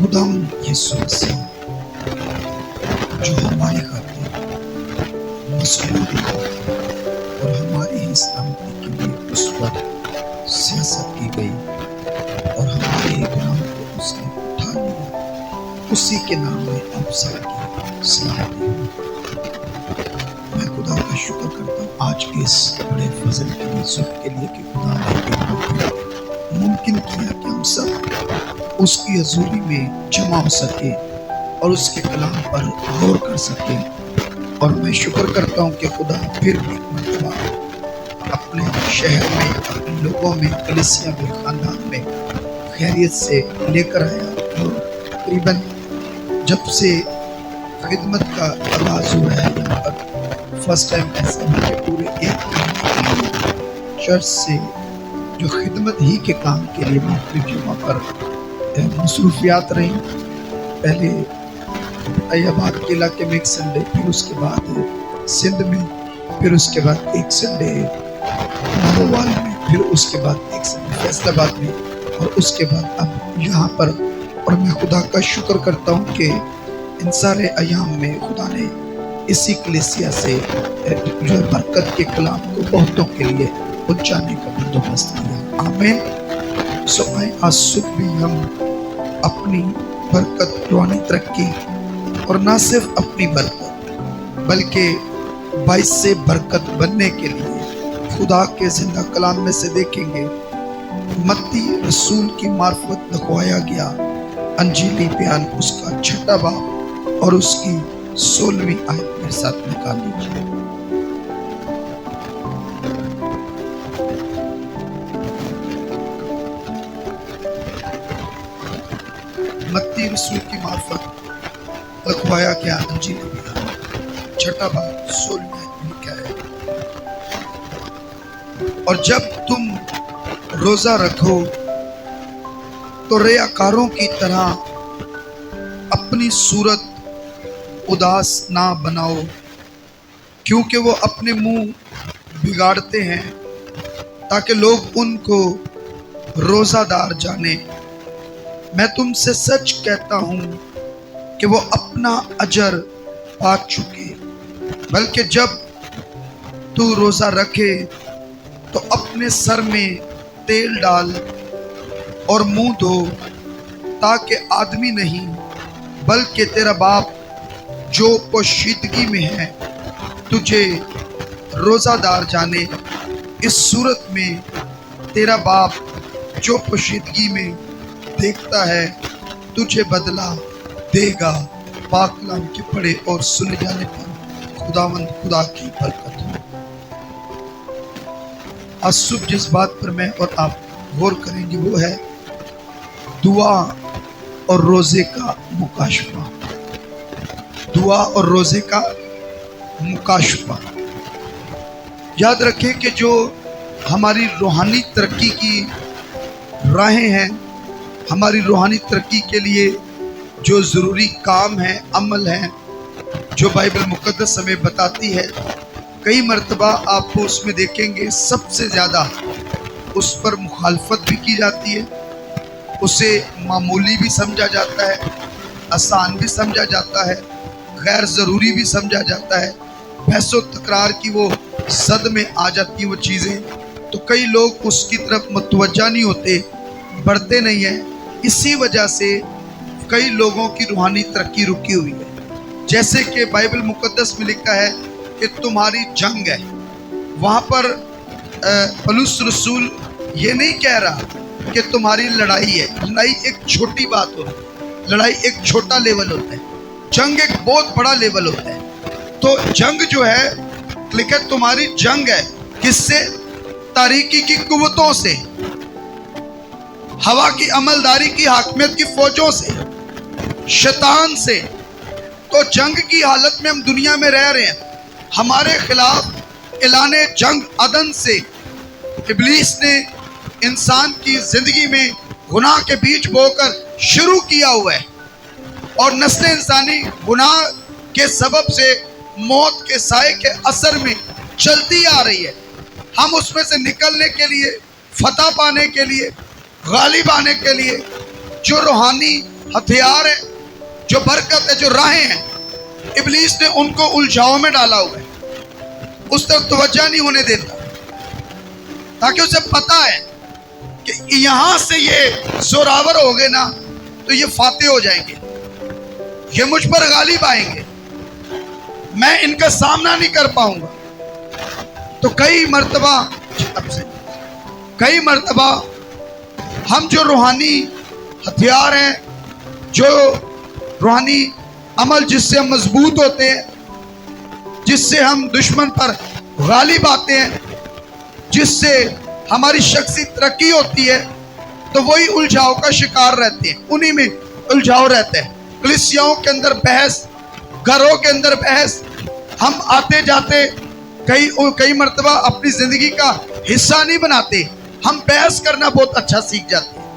खुदा यीशु मसीह जो हमारे खातिर मसलूब और हमारी ही सलामती के लिए उस पर सियासत की गई और हमारे गुनाह को उसने उठा लिया, उसी के नाम में आप सबकी सलामती हो। मैं खुदा का शुक्र करता हूँ आज के इस बड़े फजल के लिए, सुख के लिए कि खुदा ने मुमकिन किया कि हम सब उसकी हजूरी में जमा हो सके और उसके कलाम पर गौर कर सके। और मैं शुक्र करता हूँ कि खुदा फिर एक मरतबा अपने शहर में, अपने लोगों में, कलीसिया में, खानदान में खैरियत से लेकर आया। और तकरीबन जब से खिदमत का आगाज हुआ है यहाँ पर फर्स्ट टाइम ऐसा है कि पूरे एक महीने चर्च से जो खिदमत ही के काम के लिए मुख्तलिफ जगह पर मसरूफियात रही। पहले अयाबाद के इलाके में एक संडे, फिर उसके बाद सिंध में, फिर उसके बाद एक संडे नारोवाल में, फिर उसके बाद एक संडे फैसलाबाद में, और उसके बाद अब यहाँ पर। और मैं खुदा का शुक्र करता हूँ कि इन सारे अयाम में खुदा ने इसी कलीसिया से जो बरकत के कलाम को बहुतों के लिए पहुँचाने का बंदोबस्त किया। आमीन। सो आज सुबह भी हम अपनी बरकत, रूहानी तरक्की, और ना सिर्फ अपनी बरकत बल्कि बाइस से बरकत बनने के लिए खुदा के जिंदा कलाम में से देखेंगे। मत्ती रसूल की मार्फत लिखवाया गया अंजीली बयान उसका 6वां बाब और उसकी 16वीं आयत मेरे साथ निकाल लीजिए। मत्ती रसूल की मार्फत लिखवाया गया अंजीली बयान 6वां बाब 16वीं आयत में लिखा है, और जब तुम रोजा रखो तो रियाकारों की तरह अपनी सूरत उदास ना बनाओ, क्योंकि वो अपने मुंह बिगाड़ते हैं ताकि लोग उनको रोजादार जाने। मैं तुमसे सच कहता हूं कि वो अपना अजर पा चुके। बल्कि जब तू रोजा रखे तो अपने सर में तेल डाल और मुंह धो, ताकि आदमी नहीं बल्कि तेरा बाप जो पोशीदगी में है तुझे रोजादार जाने। इस सूरत में तेरा बाप जो पोशीदगी में देखता है तुझे बदला देगा। पाक कलाम के पढ़े और सुने जाने पर खुदावंद खुदा की बरकत हो। आज सुबह जिस बात पर मैं और आप गौर करेंगे वो है दुआ और रोजे का मुकाशफा। दुआ और रोजे का मुकाशफा। याद रखें कि जो हमारी रूहानी तरक्की की राहें हैं, हमारी रूहानी तरक्की के लिए जो ज़रूरी काम है, अमल है, जो बाइबल मुक़द्दस हमें बताती है, कई मर्तबा आप उसमें देखेंगे सबसे ज़्यादा उस पर मुखालफत भी की जाती है। उसे मामूली भी समझा जाता है, आसान भी समझा जाता है, गैर ज़रूरी भी समझा जाता है। बहसो तकरार की वो सद में आ जाती वो चीज़ें, तो कई लोग उसकी तरफ मुतवज्जा नहीं होते, बढ़ते नहीं हैं। इसी वजह से कई लोगों की रूहानी तरक्की रुकी हुई है। जैसे कि बाइबल मुक़द्दस में लिखा है कि तुम्हारी जंग है। वहाँ पर पौलुस रसूल ये नहीं कह रहा कि तुम्हारी लड़ाई है। लड़ाई एक छोटी बात होती है, लड़ाई एक छोटा लेवल होता है, जंग एक बहुत बड़ा लेवल होता है। तो जंग जो है लिखा तुम्हारी जंग है किससे? तारीकी की कुव्वतों से, हवा की अमलदारी की हाकमियत की फौजों से, शैतान से। तो जंग की हालत में हम दुनिया में रह रहे हैं। हमारे खिलाफ ऐलाने जंग अदन से इब्लीस ने इंसान की जिंदगी में गुनाह के बीज बोकर शुरू किया हुआ है, और नस्ल इंसानी गुनाह के सबब से मौत के साए के असर में चलती आ रही है। हम उसमें से निकलने के लिए, फतह पाने के लिए, गालिब आने के लिए जो रूहानी ہتھیار ہیں، جو برکت ہے، جو راہیں ہیں، ابلیس نے ان کو الجھاؤ میں ڈالا ہوا ہے، اس طرف توجہ نہیں ہونے دیتا، تاکہ اسے پتا ہے کہ یہاں سے یہ زوراور ہو گئے نا تو یہ فاتح ہو جائیں گے، یہ مجھ پر غالب آئیں گے، میں ان کا سامنا نہیں کر پاؤں گا۔ تو کئی مرتبہ ہم جو روحانی ہتھیار ہیں، جو روحانی عمل جس سے ہم مضبوط ہوتے ہیں، جس سے ہم دشمن پر غالب آتے ہیں، جس سے ہماری شخصی ترقی ہوتی ہے، تو وہی الجھاؤ کا شکار رہتے ہیں، انہی میں الجھاؤ رہتا ہے۔ کلیسیاؤں کے اندر بحث، گھروں کے اندر بحث، ہم آتے جاتے کئی مرتبہ اپنی زندگی کا حصہ نہیں بناتے، ہم بحث کرنا بہت اچھا سیکھ جاتے ہیں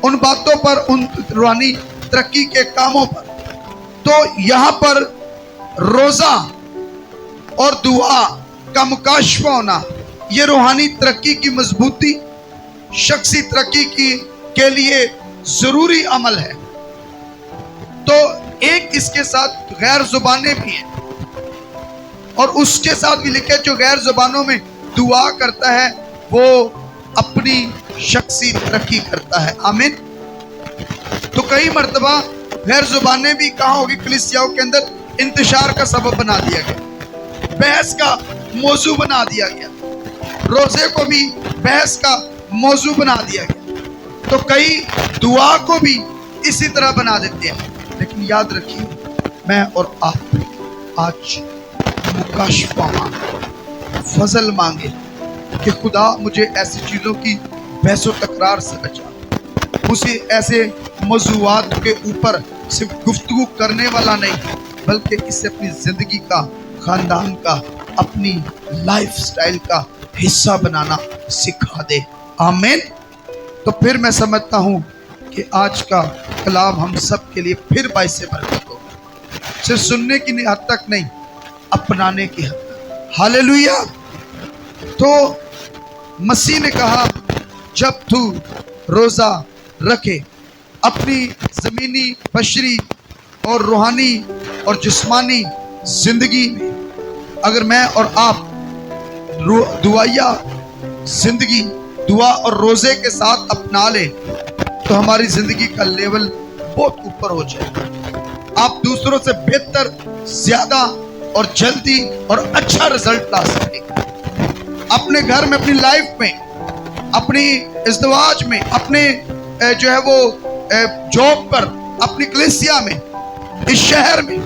ان باتوں پر، ان روحانی ترقی کے کاموں پر۔ تو یہاں پر روزہ اور دعا کا مکاشفہ ہونا، یہ روحانی ترقی کی مضبوطی، شخصی ترقی کے لیے ضروری عمل ہے۔ تو ایک اس کے ساتھ غیر زبانیں بھی ہیں، اور اس کے ساتھ بھی لکھے جو غیر زبانوں میں دعا کرتا ہے وہ اپنی شخصی ترقی کرتا ہے۔ آمین۔ تو کئی مرتبہ غیر زبانیں بھی کہاں ہوگی؟ کلیسیاؤں کے اندر انتشار کا سبب بنا دیا گیا، بحث کا موضوع بنا دیا گیا، روزے کو بھی بحث کا موضوع بنا دیا گیا، تو کئی دعا کو بھی اسی طرح بنا دیتے ہیں۔ لیکن یاد رکھیے، میں اور آپ آج مکاشفہ مانگے، فضل مانگے کہ خدا مجھے ایسی چیزوں کی بحث و تکرار سے بچا، اسے ایسے موضوعات کے اوپر صرف گفتگو کرنے والا نہیں، بلکہ اسے اپنی زندگی کا، خاندان کا، اپنی لائف سٹائل کا حصہ بنانا سکھا دے۔ آمین۔ تو پھر میں سمجھتا ہوں کہ آج کا کلام ہم سب کے لیے پھر باعث برکت ہوگا، صرف سننے کی حد تک نہیں، اپنانے کی حد تک۔ ہاللیلویا۔ تو مسیح نے کہا جب تو روزہ رکھے، اپنی زمینی، بشری اور روحانی اور جسمانی زندگی میں اگر میں اور آپ دعائیا زندگی، دعا اور روزے کے ساتھ اپنا لیں تو ہماری زندگی کا لیول بہت اوپر ہو جائے گا، آپ دوسروں سے بہتر، زیادہ اور جلدی اور اچھا رزلٹ لا سکیں گے، اپنے گھر میں، اپنی لائف میں، اپنی ازدواج میں، اپنے جو ہے وہ جاب پر، اپنی کلیسیا میں، اس شہر میں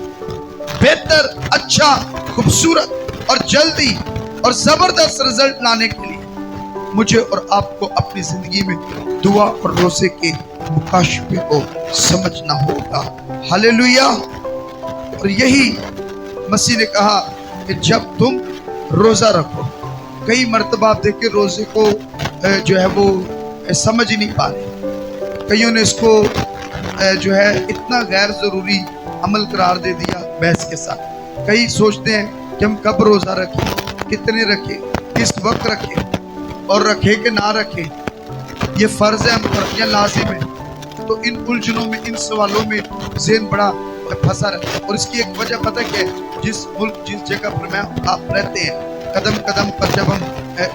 بہتر، اچھا، خوبصورت اور جلدی اور زبردست رزلٹ لانے کے لیے مجھے اور آپ کو اپنی زندگی میں دعا اور روزے کے مکاشفے کو سمجھنا ہوگا۔ ہاللیلویا۔ اور یہی مسیح نے کہا کہ جب تم روزہ رکھو، کئی مرتبہ آپ دیکھیں روزے کو جو ہے وہ سمجھ ہی نہیں پا رہے، کئیوں نے اس کو جو ہے اتنا غیر ضروری عمل قرار دے دیا بحث کے ساتھ۔ کئی سوچتے ہیں کہ ہم کب روزہ رکھیں، کتنے رکھیں، کس وقت رکھیں، اور رکھیں کہ نہ رکھیں، یہ فرض ہے ہم پر یا لازم ہے۔ تو ان الجھنوں میں، ان سوالوں میں ذہن بڑا پھنسا رہتا ہے، اور اس کی ایک وجہ پتہ کیا ہے؟ جس ملک، جس جگہ پر میں آپ رہتے ہیں، قدم قدم پر جب ہم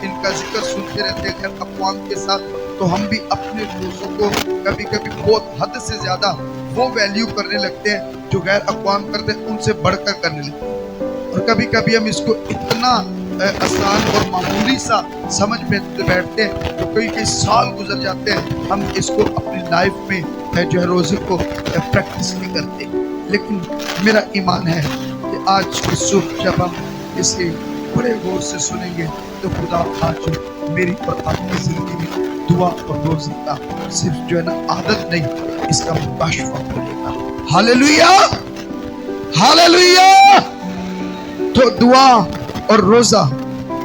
ان کا ذکر سنتے رہتے ہیں غیر اقوام کے ساتھ، تو ہم بھی اپنے روزوں کو کبھی کبھی بہت حد سے زیادہ وہ ویلیو کرنے لگتے ہیں جو غیر اقوام کرتے ہیں، ان سے بڑھ کر کرنے لگتے ہیں، اور کبھی کبھی ہم اس کو اتنا آسان اور معمولی سا سمجھ بیٹھتے ہیں تو کئی سال گزر جاتے ہیں، ہم اس کو اپنی لائف میں جو ہے روزے کو پریکٹس نہیں کرتے۔ لیکن میرا ایمان ہے کہ آج کی صبح جب ہم اسے بڑے غور سے سنیں گے تو خدا آج میری اور آپ کی زندگی میں دعا اور روزے کا صرف جو ہے نا عادت نہیں، اس کا مکاشفہ کھولے گا۔ ہاللیلویا، ہاللیلویا۔ تو دعا اور روزہ،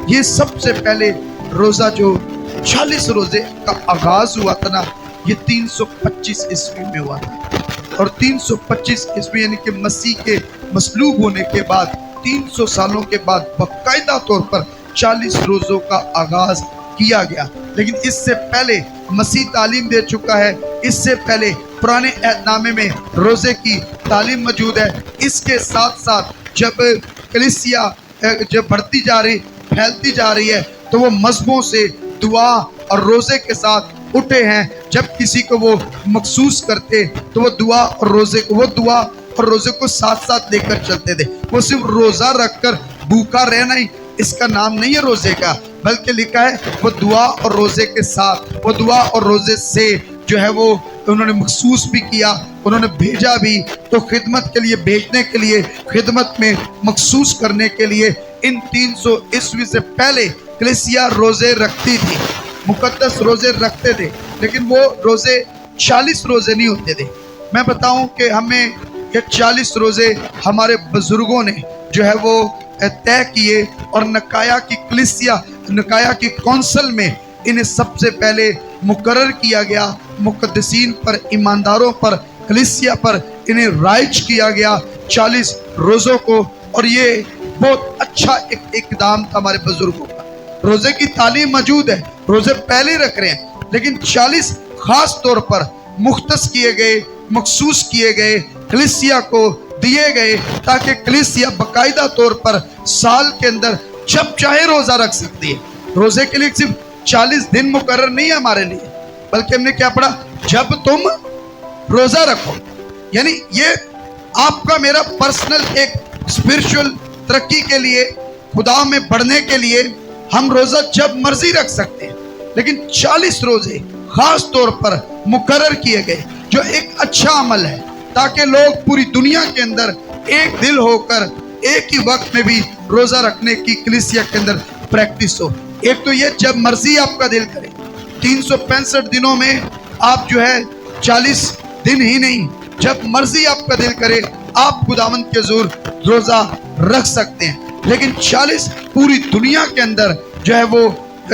یہ سب سے پہلے روزہ جو 40 روزے کا آغاز ہوا تھا نا، یہ 325 عیسوی میں ہوا تھا، اور 325 عیسوی یعنی کہ مسیح کے مصلوب ہونے کے بعد 300 سالوں کے بعد باقاعدہ طور پر 40 روزوں کا آغاز کیا گیا۔ لیکن اس سے پہلے مسیح تعلیم دے چکا ہے، اس سے پہلے پرانے عہد نامے میں روزے کی تعلیم موجود ہے۔ اس کے ساتھ ساتھ جب کلیسیا جب بڑھتی جا رہی، پھیلتی جا رہی ہے، تو وہ مذہبوں سے دعا اور روزے کے ساتھ اٹھے ہیں۔ جب کسی کو وہ مخصوص کرتے تو وہ دعا اور روزے کو ساتھ ساتھ لے کر چلتے تھے۔ وہ صرف روزہ رکھ کر بھوکا رہنا ہی اس کا نام نہیں ہے روزے کا، بلکہ لکھا ہے وہ دعا اور روزے کے ساتھ، وہ دعا اور روزے سے جو ہے وہ انہوں نے مخصوص بھی کیا، انہوں نے بھیجا بھی، تو خدمت کے لیے بھیجنے کے لیے، خدمت میں مخصوص کرنے کے لیے ان 300 عیسوی سے پہلے کلیسیا روزے رکھتی تھی، مقدس روزے رکھتے تھے، لیکن وہ روزے 40 روزے نہیں ہوتے تھے۔ میں بتاؤں کہ ہمیں یہ 40 روزے ہمارے بزرگوں نے جو ہے وہ طے کیے، اور نکایا کی کلیسیا، نکایا کی کونسل میں انہیں سب سے پہلے مقرر کیا گیا، مقدسین پر، ایمانداروں پر، کلیسیا پر انہیں رائج کیا گیا 40 روزوں کو، اور یہ بہت اچھا ایک اقدام تھا ہمارے بزرگوں کا۔ روزے کی تعلیم موجود ہے، روزے پہلے رکھ رہے ہیں، لیکن 40 خاص طور پر مختص کیے گئے، مخصوص کیے گئے، کلیسیا کو دیے گئے، تاکہ کلیسیا باقاعدہ طور پر سال کے اندر جب چاہے روزہ رکھ سکتی ہے۔ روزے کے لیے صرف 40 دن مقرر نہیں ہے ہمارے لیے، بلکہ ہم نے کیا پڑھا؟ جب تم روزہ رکھو، یعنی یہ آپ کا میرا پرسنل ایک اسپرچول ترقی کے لیے، خدا میں بڑھنے کے لیے ہم روزہ جب مرضی رکھ سکتے ہیں، لیکن 40 روزے خاص طور پر مقرر کیے گئے، جو ایک اچھا عمل ہے، تاکہ لوگ پوری دنیا کے اندر ایک دل ہو کر ایک ہی وقت میں بھی روزہ رکھنے کی کلیسیا کے اندر پریکٹس ہو۔ ایک تو یہ جب مرضی آپ کا دل کرے، 365 دنوں میں آپ جو ہے 40 دن ہی نہیں، جب مرضی آپ کا دل کرے آپ خداوند کے حضور روزہ رکھ سکتے ہیں، لیکن 40 پوری دنیا کے اندر جو ہے وہ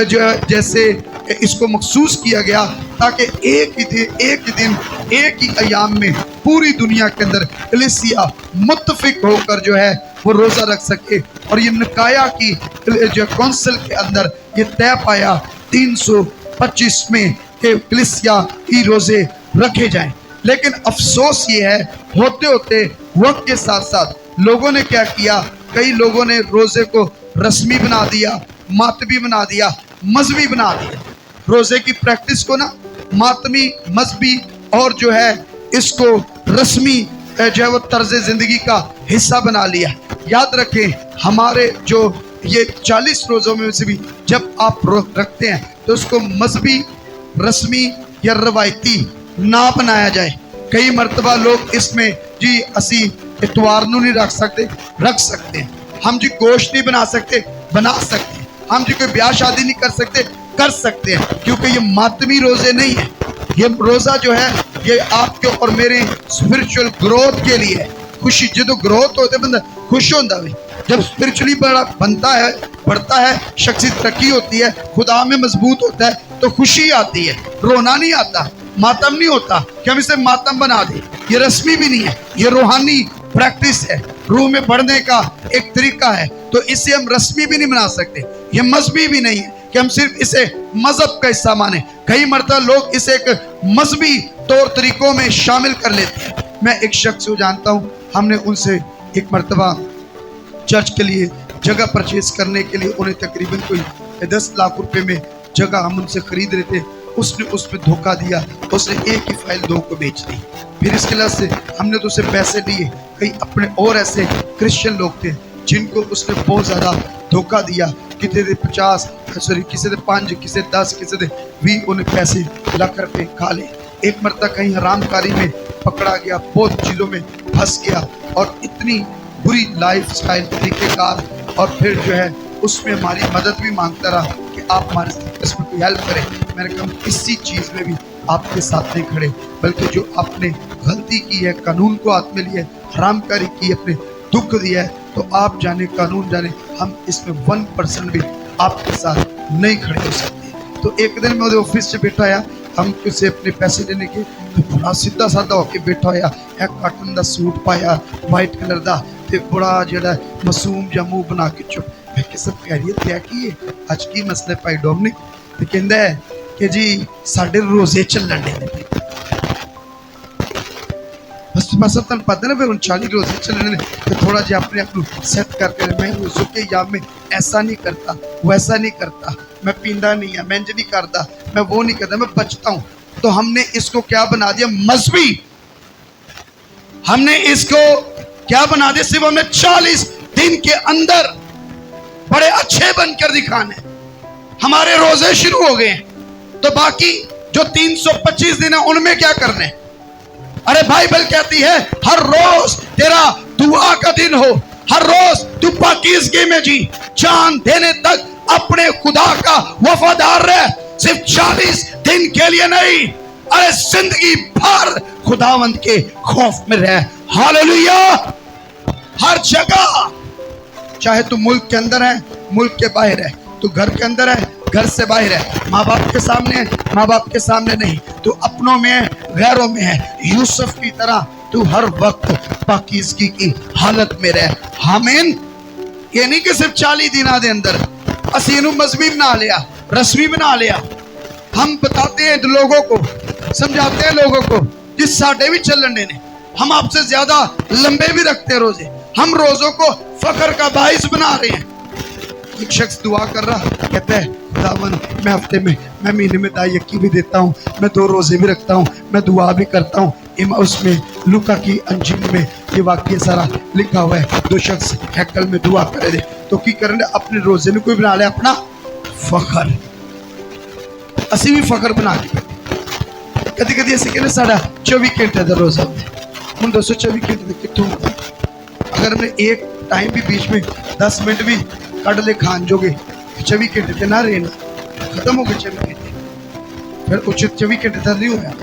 جو ہے جیسے اس کو مخصوص کیا گیا، تاکہ ایک ہی دن ایک ہی ایام میں پوری دنیا کے اندر کلیسیا متفق ہو کر جو ہے وہ روزہ رکھ سکے۔ اور یہ نکایا کی جو کونسل کے اندر یہ طے پایا 325 میں کہ کلیسیا کی روزے رکھے جائیں۔ لیکن افسوس یہ ہے، ہوتے ہوتے وقت کے ساتھ ساتھ لوگوں نے کیا کیا؟ کئی لوگوں نے روزے کو رسمی بنا دیا، ماتمی بنا دیا، مذہبی بنا دیا۔ روزے کی پریکٹس کو نا ماتمی، مذہبی اور جو ہے اس کو رسمی جو ہے وہ طرز زندگی کا حصہ بنا لیا۔ یاد رکھیں، ہمارے جو یہ 40 روزوں میں سے بھی جب آپ رکھتے ہیں تو اس کو مذہبی، رسمی یا روایتی نہ بنایا جائے۔ کئی مرتبہ لوگ اس میں جی اسی اتوار نو نہیں رکھ سکتے ہیں، ہم جی گوشت نہیں بنا سکتے، بنا سکتے ہیں، ہم جی کوئی بیاہ شادی نہیں کر سکتے ہیں، کیونکہ یہ ماتمی روزے نہیں ہیں۔ یہ روزہ جو ہے یہ آپ کے اور میری اسپرچول گروتھ کے لیے ہے۔ خوشی جدو گروتھ ہوتے بندہ خوش ہوتا ہے، جب اسپرچولی بڑھتا ہے، شخصی ترقی ہوتی ہے، خدا میں مضبوط ہوتا ہے تو خوشی آتی ہے، رونا نہیں آتا، ماتم نہیں ہوتا کہ ہم اسے ماتم بنا دیں۔ یہ رسمی بھی نہیں ہے، یہ روحانی پریکٹس ہے، روح میں بڑھنے کا ایک طریقہ ہے، تو اسے ہم رسمی بھی نہیں بنا سکتے۔ یہ مذہبی بھی نہیں ہے کہ ہم صرف اسے مذہب کا حصہ مانیں۔ کئی مرتبہ لوگ اسے ایک مذہبی طور طریقوں میں شامل کر لیتے ہیں۔ میں ایک شخص کو جانتا ہوں، ہم نے ان سے ایک مرتبہ چرچ کے لیے جگہ پرچیز کرنے کے لیے انہیں تقریباً کوئی 10 لاکھ روپے میں جگہ ہم ان سے خرید رہے تھے، اس نے اس میں دھوکہ دیا، اس نے ایک ہی فائل 2 کو بیچ دی۔ پھر اس کے لحاظ سے ہم نے تو اسے پیسے دیے۔ کئی اپنے اور ایسے کرسچن لوگ تھے جن کو اس نے بہت زیادہ دھوکہ دیا، کسی نے 50 کسی نے 5 کسی نے 10 کسی نے 20 انہیں پیسے لاکھ روپے کھا لے۔ ایک مرتبہ کہیں حرام کاری میں پکڑا گیا، بہت چیزوں میں پھنس گیا، اور اتنی بری لائف سٹائل طریقہ کار، اور پھر جو ہے اس میں ہماری مدد بھی مانگتا رہا کہ آپ ہمارے اس میں کوئی ہیلپ کریں۔ میں نے کہا کسی چیز میں بھی آپ کے ساتھ نہیں کھڑے، بلکہ جو آپ نے غلطی کی ہے، قانون کو ہاتھ میں لیا ہے، حرام کاری کی ہے، اپنے دکھ دیا ہے، تو آپ جانے، قانون جانے، ہم اس میں 1% بھی آپ کے ساتھ نہیں کھڑے ہو سکتے۔ تو ایک دن میں آفس سے بیٹھا آیا، ہم اسے اپنے پیسے دینے کے تو بڑا سیدھا سادہ ہو کے بیٹھا ہوا، ایک کاٹن دا سوٹ پایا وائٹ کلر دا، تے بڑا جڑا معصوم جا منہ بنا کے چپ۔ میں کہ سب خیریت کیا کی ہے؟ اج کی مسئلہ پائی ڈومنک؟ ਤੇ ਕਹਿੰਦਾ ਹੈ ਕਿ ਜੀ ਸਾਡੇ ਰੋਜ਼ੇ ਚੱਲਣ ਦੇ ਨੇ। बस तन पता ना फिर 39 रोजे चलने तो थोड़ा जिहा अपने आप को सेट करके मैं रोज़ों के याम में ऐसा नहीं करता, वैसा नहीं करता, मैं पींदा नहीं है, मैं इंज नहीं करता, मैं वो नहीं करता, मैं बचता हूँ। तो हमने इसको क्या बना दिया? मजहबी। हमने इसको क्या बना दिया? सिर्फ हमने 40 दिन के अंदर बड़े अच्छे बनकर दिखाने, हमारे रोजे शुरू हो गए हैं, तो बाकी जो 325 दिन है उनमें क्या करने? अरे बाइबल कहती है हर रोज तेरा दुआ का दिन हो, हर रोज तू पाकीज़गी में जी, जान देने तक अपने खुदा का वफादार रह। सिर्फ 40 दिन के लिए नहीं, अरे जिंदगी भर खुदावंद के खौफ में रह। हालेलुया। हर जगह, चाहे तू मुल्क के अंदर है, मुल्क के बाहर है, तू घर के अंदर है, घर से बाहर है, माँ बाप के सामने है, माँ बाप के सामने नहीं, तू अपनों में है, गैरों में है, यूसुफ की तरह तू हर वक्त पाकीज़गी की हालत में रह। आमीन। ये नहीं कि सिर्फ 40 दिनों के अंदर असी इनू मजहबी बना लिया, रस्मी बना लिया। हम बताते हैं लोगों को, समझाते हैं लोगों को जिस साडे भी चलने ने, हम आपसे ज्यादा लंबे भी रखते हैं रोजे, हम रोजों को फख्र का बाइस बना रहे हैं। एक शख्स दुआ कर रहा, कहता है खुदावन मैं हफ्ते में, मैं महीने में दाई यक्की भी देता हूँ, मैं 2 रोजे भी रखता हूँ, मैं दुआ भी करता हूँ। उसमें लूका की अंजील में ये वाक्य सारा लिखा हुआ है। 2 शख्स हैकल में दुआ करे दे तो की करने अपने रोजे में कोई बना ले अपना फखर। असी भी फखर बना के कदी कदी ऐसे कहने साढ़ा 24 घंटे का रोजा हम 224 घंटे कितों, अगर हमने एक टाइम भी बीच में 10 मिनट भी कट ले खान जोगे 24 घंटे ते ना रहना, खत्म हो गए 24 घंटे, फिर कुछ 24 घंटे तक नहीं होया।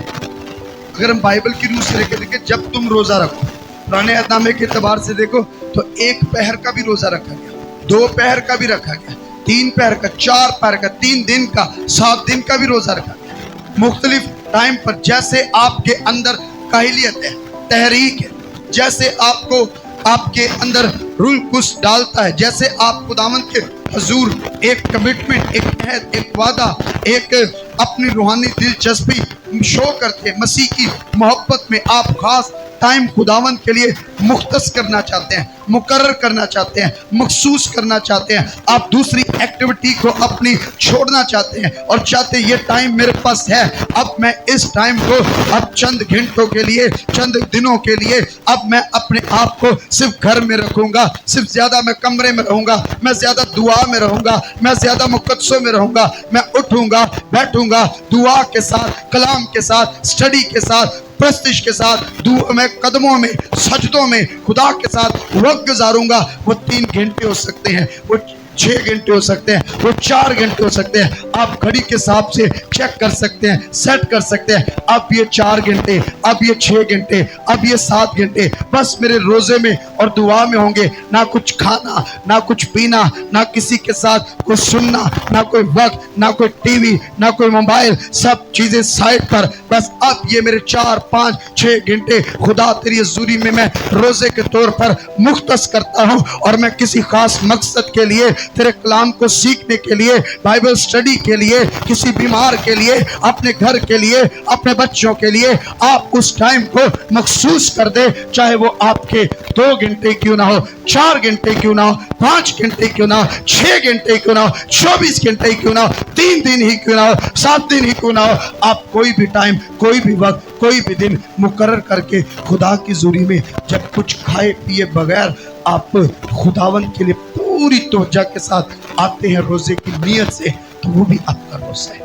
अगर हम बाइबल की रूह से लेकर देखें, जब तुम रोजा रखो, पुराने अहदनामे के एतबार से देखो तो 1 पहर का भी रोजा रखा गया, 2 पहर का भी रखा गया, 3 पहर का, 4 पहर का, 3 दिन का, 7 दिन का भी रोजा रखा गया। मुख्तलिफ टाइम पर जैसे आपके अंदर काहिलियत है, तहरीक है, जैसे आपको आपके अंदर रूल कुछ डालता है, जैसे आप खुदावंद के हजूर एक कमिटमेंट, एक अहद, एक वादा, एक अपनी रूहानी दिलचस्पी शो करते हैं, मसीह की मोहब्बत में आप खास टाइम खुदावंद के लिए मुख्तस करना चाहते हैं, मुकर्रर करना चाहते हैं, मखसूस करना चाहते हैं, आप दूसरी एक्टिविटी को अपनी छोड़ना चाहते हैं और चाहते हैं ये टाइम मेरे पास है, अब मैं इस टाइम को अब चंद घंटों के लिए, चंद दिनों के लिए अब मैं अपने आप को सिर्फ घर में रखूंगा, सिर्फ ज्यादा मैं कमरे में रहूंगा, मैं ज्यादा दुआ में रहूंगा, मैं ज्यादा मुकद्दसों में रहूंगा, मैं उठूंगा, बैठूंगा, दुआ के साथ, कलाम के साथ, स्टडी के साथ, प्रस्तिश के साथ, मैं कदमों में, सजदों में खुदा के साथ वक्त गुजारूंगा। वो 3 घंटे हो सकते हैं, वो 6 घंटे हो सकते हैं, वो 4 घंटे हो सकते हैं। आप घड़ी के हिसाब से चेक कर सकते हैं, सेट कर सकते हैं, अब ये 4 घंटे, अब ये 6 घंटे, अब ये 7 घंटे बस मेरे रोजे में और दुआ में होंगे। ना कुछ खाना, ना कुछ पीना, ना किसी के साथ कुछ सुनना, ना कोई वक्त, ना कोई टीवी, ना कोई मोबाइल, सब चीजें साइड पर। बस अब ये मेरे 4, 5, 6 घंटे खुदा तेरी हजूरी में मैं रोजे के तौर पर मुख्तस करता हूँ और मैं किसी खास मकसद के लिए, तेरे कलाम को सीखने के लिए, बाइबल स्टडी के लिए, किसी बीमार के लिए, अपने घर के लिए, अपने बच्चों के लिए आप उस टाइम को मखसूस कर दे, चाहे वो आपके 2 घंटे क्यों ना हो, 4 घंटे क्यों ना हो, 5 घंटे क्यों ना हो, 6 घंटे क्यों ना हो, 24 घंटे क्यों ना हो, 3 दिन ही क्यों ना हो, 7 दिन ही क्यों ना हो, आप कोई भी टाइम, कोई भी वक्त, कोई भी दिन मुकर्रर करके खुदा की ज़ुरी में जब कुछ खाए पिए बगैर आप खुदावंद के लिए पूरी तवज्जो के साथ आते हैं रोजे की नीयत से, तो वो भी आपका रोजा है।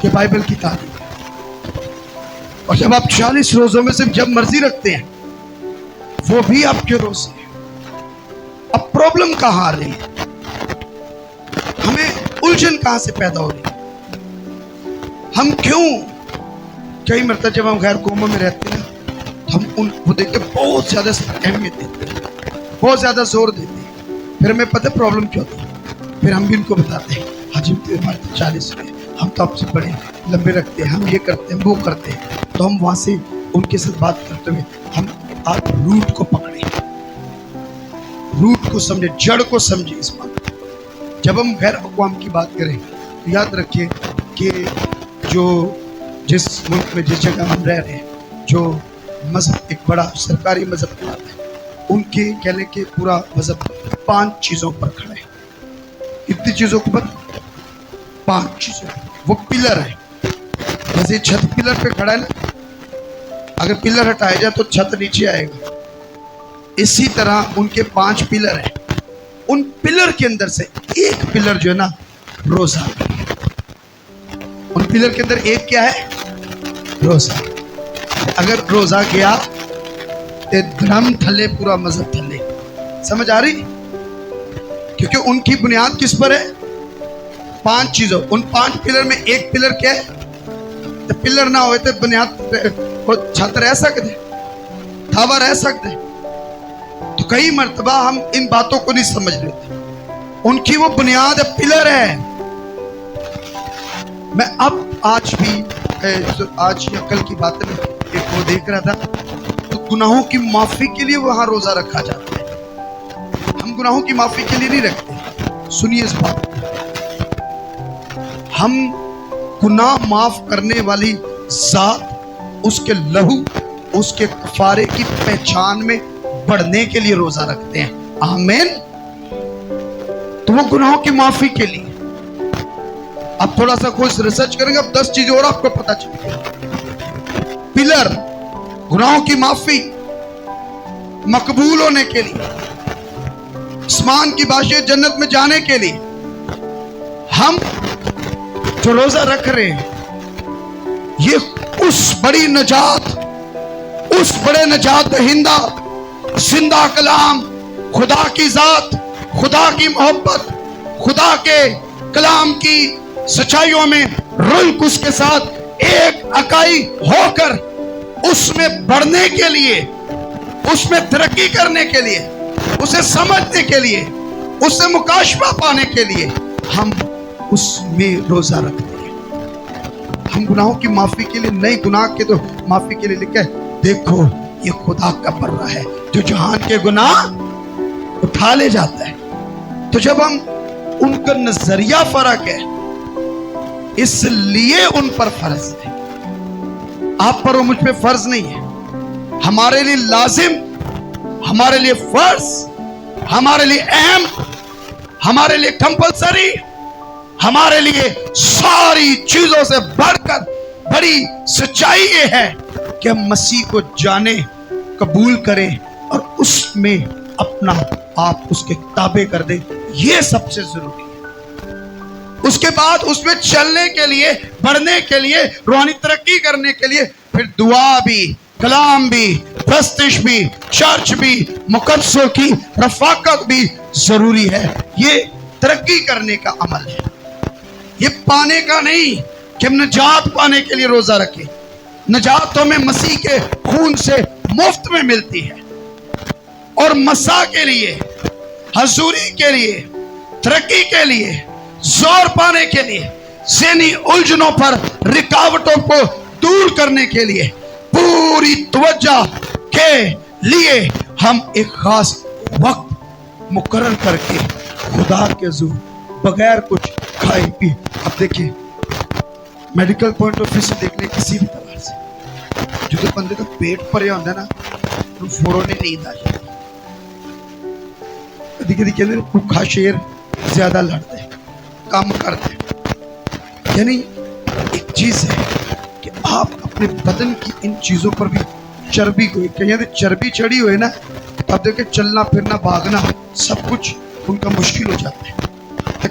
ये बाइबल की तारीफ है। और जब आप 40 रोजों में सिर्फ जब मर्जी रखते हैं, वो भी आपके रोजे हैं। अब प्रॉब्लम कहाँ आ रही है, हमें उलझन कहाँ से पैदा हो रही है, हम क्यों कई मरतबा जब हम गैर कौमों में रहते हैं हम उनको देख के बहुत ज्यादा अहमियत देते हैं, बहुत ज्यादा जोर देते हैं, फिर हमें पता प्रॉब्लम क्या होती है, फिर हम भी उनको बताते हैं हाजी हमारे तो 40 रहे, हम तो आपसे बड़े लंबे रखते हैं, हम ये करते हैं, वो करते हैं। तो हम वहाँ से उनके साथ बात करते हुए हम आप रूट को पकड़े, रूट को समझे, जड़ को समझे। इस बात जब हम गैर अक़वाम की बात करें तो याद रखिए کہ جو جس ملک میں جس جگہ ہم رہ رہے ہیں، جو مذہب ایک بڑا سرکاری مذہب کہلاتا ہے، ان کے کہہ لیں کہ پورا مذہب 5 چیزوں پر کھڑا ہے. کتنی چیزوں پر؟ 5 چیزوں. وہ پلر ہے. جیسے چھت پلر پہ کھڑا ہے نا، اگر پلر ہٹایا جائے تو چھت نیچے آئے گا. اسی طرح ان کے 5 پلر ہیں. ان پلر کے اندر سے ایک پلر جو ہے نا روزہ. ان پلر کے اندر ایک کیا ہے؟ روزہ. اگر روزہ گیا تو دھرم تھلے، پورا مذہب تھلے. سمجھ آ رہی؟ کیونکہ ان کی بنیاد کس پر ہے؟ 5 چیزوں. ان 5 پلر میں ایک پلر کیا ہے؟ تو پلر نہ ہوئے تو بنیاد چھت رہ سکتے، تھاوا رہ سکتے. تو کئی مرتبہ ہم ان باتوں کو نہیں سمجھ لیتے. ان کی وہ بنیاد پلر ہے. میں اب آج یا کل کی بات میں ایک وہ دیکھ رہا تھا، تو گناہوں کی معافی کے لیے وہاں روزہ رکھا جاتا ہے. ہم گناہوں کی معافی کے لیے نہیں رکھتے. سنیے اس بات کو، ہم گناہ معاف کرنے والی ذات، اس کے لہو، اس کے کفارے کی پہچان میں بڑھنے کے لیے روزہ رکھتے ہیں. آمین. تو وہ گناہوں کی معافی کے لیے. اب تھوڑا سا کوئی ریسرچ کریں گے، اب 10 چیزیں اور آپ کو پتا چلے گی. پلر گناہوں کی معافی، مقبول ہونے کے لیے، آسمان کی بادشاہت جنت میں جانے کے لیے. ہم جو روزہ رکھ رہے ہیں، یہ اس بڑی نجات، اس بڑے نجات دہندہ زندہ کلام، خدا کی ذات، خدا کی محبت، خدا کے کلام کی سچائیوں میں رل اس کے ساتھ ایک اکائی ہو کر اس میں بڑھنے کے لیے، اس میں ترقی کرنے کے لیے، اسے سمجھنے کے لیے، اس سے مکاشفہ پانے کے لیے ہم اس میں روزہ رکھتے ہیں. ہم گناہوں کی معافی کے لیے، نئے گناہ کے تو معافی کے لیے لکھا ہے، دیکھو یہ خدا کا برہ ہے جو جہان کے گناہ اٹھا لے جاتا ہے. تو جب ہم ان کا نظریہ فرق ہے، اس لیے ان پر فرض ہے. آپ پر اور مجھ پہ فرض نہیں ہے. ہمارے لیے لازم، ہمارے لیے فرض، ہمارے لیے اہم، ہمارے لیے کمپلسری، ہمارے لیے ساری چیزوں سے بڑھ کر بڑی سچائی یہ ہے کہ ہم مسیح کو جانیں، قبول کریں اور اس میں اپنا آپ اس کے تابع کر دیں. یہ سب سے ضروری ہے. اس کے بعد اس میں چلنے کے لیے، بڑھنے کے لیے، روحانی ترقی کرنے کے لیے پھر دعا بھی، کلام بھی، پرستش بھی، چرچ بھی، مقدسوں کی رفاقت بھی ضروری ہے. یہ ترقی کرنے کا عمل ہے. یہ پانے کا نہیں کہ ہم نجات پانے کے لیے روزہ رکھیں. نجات تو ہمیں مسیح کے خون سے مفت میں ملتی ہے. اور مسا کے لیے، حضوری کے لیے، ترقی کے لیے، زور پانے کے لیے، ذہنی الجھنوں پر رکاوٹوں کو دور کرنے کے لیے، پوری توجہ کے لیے ہم ایک خاص وقت مقرر کر کے خدا کے حضور بغیر کچھ کھائے پی. اب دیکھیں میڈیکل پوائنٹ آف ویو سے دیکھ لیں، کسی بھی طرح سے جو بندے کا پیٹ بھریا ہوتا ہے نا، فوراً نیند آ جاتی. کدی کدی کہتے ہیں بھوکا شیر زیادہ لڑتے ہیں، کام کرتے ہیں. یعنی ایک چیز ہے کہ آپ اپنے بدن کی ان چیزوں پر بھی چربی کو، کہیں چربی چڑھی ہوئے نا، اب دیکھیں چلنا پھرنا بھاگنا سب کچھ ان کا مشکل ہو جاتا ہے.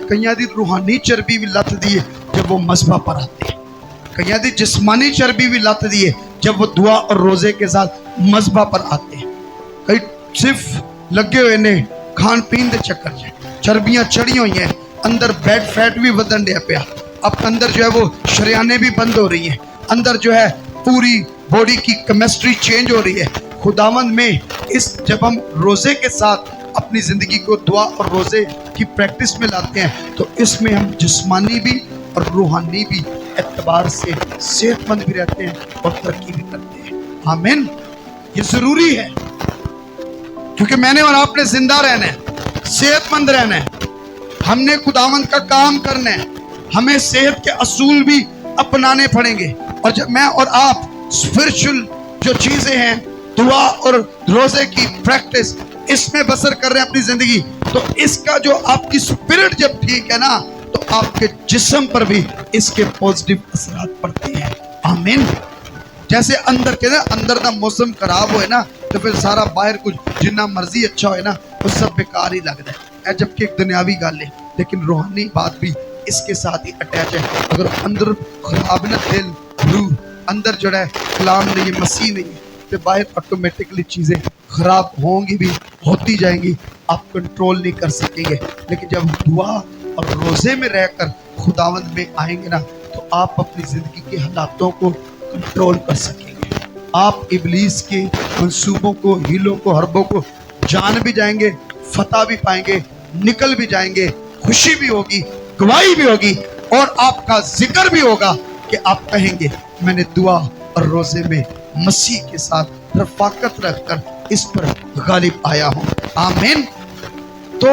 کہیں دی روحانی چربی بھی لت دیے جب وہ مذبح پر آتے ہیں. کہیں دی جسمانی چربی بھی لت دیے جب وہ دعا اور روزے کے ساتھ مذبح پر آتے ہیں. کئی صرف لگے ہوئے نے کھان پین دے چکر سے چربیاں چڑھی ہوئی ہیں، اندر بیڈ فیٹ بھی بدن دیا پیا. اب اندر جو ہے وہ شریانیں بھی بند ہو رہی ہیں، اندر جو ہے پوری باڈی کی کیمسٹری چینج ہو رہی ہے. خداوند میں اس جب ہم روزے کے ساتھ اپنی زندگی کو دعا اور روزے کی پریکٹس میں لاتے ہیں تو اس میں ہم جسمانی بھی اور روحانی بھی اعتبار سے صحت مند بھی رہتے ہیں اور ترقی بھی کرتے ہیں. آمین. یہ ضروری ہے کیونکہ میں نے اور آپ نے زندہ رہنا ہے، صحت مند رہنا ہے. ہم نے خداوند کا کام کرنا ہے. ہمیں صحت کے اصول بھی اپنانے پڑیں گے. اور جب میں اور آپ اسپرچل جو چیزیں ہیں، دعا اور روزے کی پریکٹس، اس میں بسر کر رہے ہیں اپنی زندگی، تو اس کا جو آپ کی اسپرٹ جب ٹھیک ہے نا، تو آپ کے جسم پر بھی اس کے پازیٹیو اثرات پڑتے ہیں. آمین. جیسے اندر دا موسم خراب ہوئے نا، تو پھر سارا باہر کچھ جنہ مرضی اچھا ہوئے نا، وہ سب بیکار ہی لگتا ہے. جبکہ ایک دنیاوی گل ہے، لیکن روحانی بات بھی اس کے ساتھ ہی اٹیچ ہے. اگر اندر خراب نہ، دل روح اندر جڑا ہے کلام نہیں ہے، مسیح نہیں ہے، تو باہر آٹومیٹکلی چیزیں خراب ہوں گی بھی، ہوتی جائیں گی، آپ کنٹرول نہیں کر سکیں گے. لیکن جب دعا اور روزے میں رہ کر خداوند میں آئیں گے نا، تو آپ اپنی زندگی کے حالاتوں کو کنٹرول کر سکیں گے. آپ ابلیس کے منصوبوں کو، ہیلوں کو، حربوں کو جان بھی جائیں گے، فتح بھی پائیں گے، نکل بھی جائیں گے. خوشی بھی ہوگی، گواہی بھی ہوگی، اور آپ کا ذکر بھی ہوگا کہ آپ کہیں گے میں نے دعا اور روزے میں مسیح کے ساتھ رفاقت رکھ کر اس پر غالب آیا ہوں. آمین. تو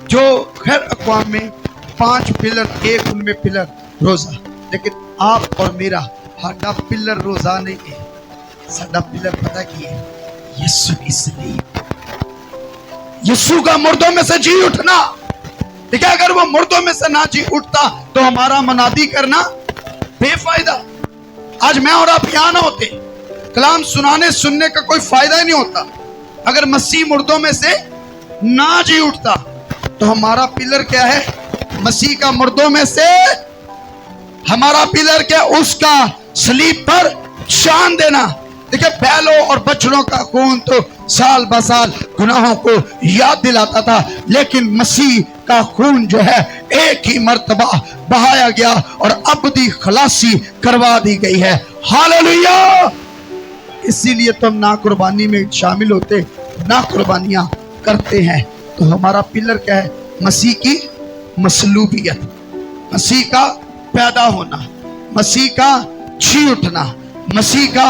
جو خیر اقوام میں 5 پلر، ایک ان میں پلر روزہ، لیکن آپ اور میرا ہاڈا پلر روزہ نہیں ہے. ساڈا پلر پتہ کی ہے؟ یسو کی صلیب، یسو کا مردوں میں سے جی اٹھنا. دیکھیں اگر وہ مردوں میں سے نہ جی اٹھتا تو ہمارا منادی کرنا بے فائدہ. آج میں اور آپ یہاں نہ ہوتے، کلام سننے کا کوئی فائدہ ہی نہیں ہوتا. اگر مسیح مردوں میں سے نہ جی اٹھتا تو ہمارا پلر کیا ہے؟ مسیح کا مردوں میں سے. ہمارا پلر کیا؟ اس کا صلیب پر شان دینا. دیکھیں بیلوں اور بچڑوں کا خون تو سال بہ سال گناہوں کو یاد دلاتا تھا، لیکن مسیح کا خون جو ہے ایک ہی مرتبہ بہایا گیا اور ابدی خلاصی کروا دی گئی ہے. ہاللویہ. اسی لیے تم نا قربانی میں شامل ہوتے، نا قربانیاں کرتے ہیں. تو ہمارا پلر کیا ہے؟ مسیح کی مصلوبیت، مسیح کا پیدا ہونا، مسیح کا جی اٹھنا، مسیح کا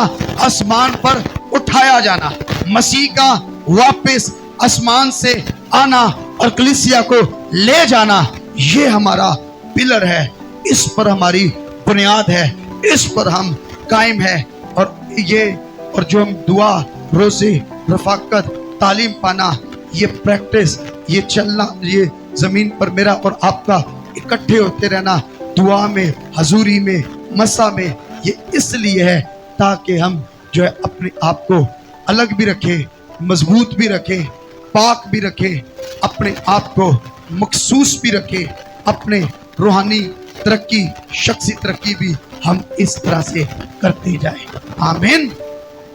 آسمان پر اٹھایا جانا، مسیح کا واپس آسمان سے آنا اور کلیسیا کو لے جانا. یہ ہمارا پلر ہے، اس پر ہماری بنیاد ہے، اس پر ہم قائم ہے. اور جو ہم دعا، روزے، رفاقت، تعلیم پانا، یہ پریکٹس، یہ چلنا، یہ زمین پر میرا اور آپ کا اکٹھے ہوتے رہنا دعا میں، حضوری میں، مسا میں، یہ اس لیے ہے تاکہ ہم جو ہے اپنے آپ کو الگ بھی رکھیں، مضبوط بھی رکھیں، پاک بھی رکھیں، اپنے آپ کو مخصوص بھی رکھیں، اپنے روحانی ترقی، شخصی ترقی بھی ہم اس طرح سے کرتے جائیں. آمین.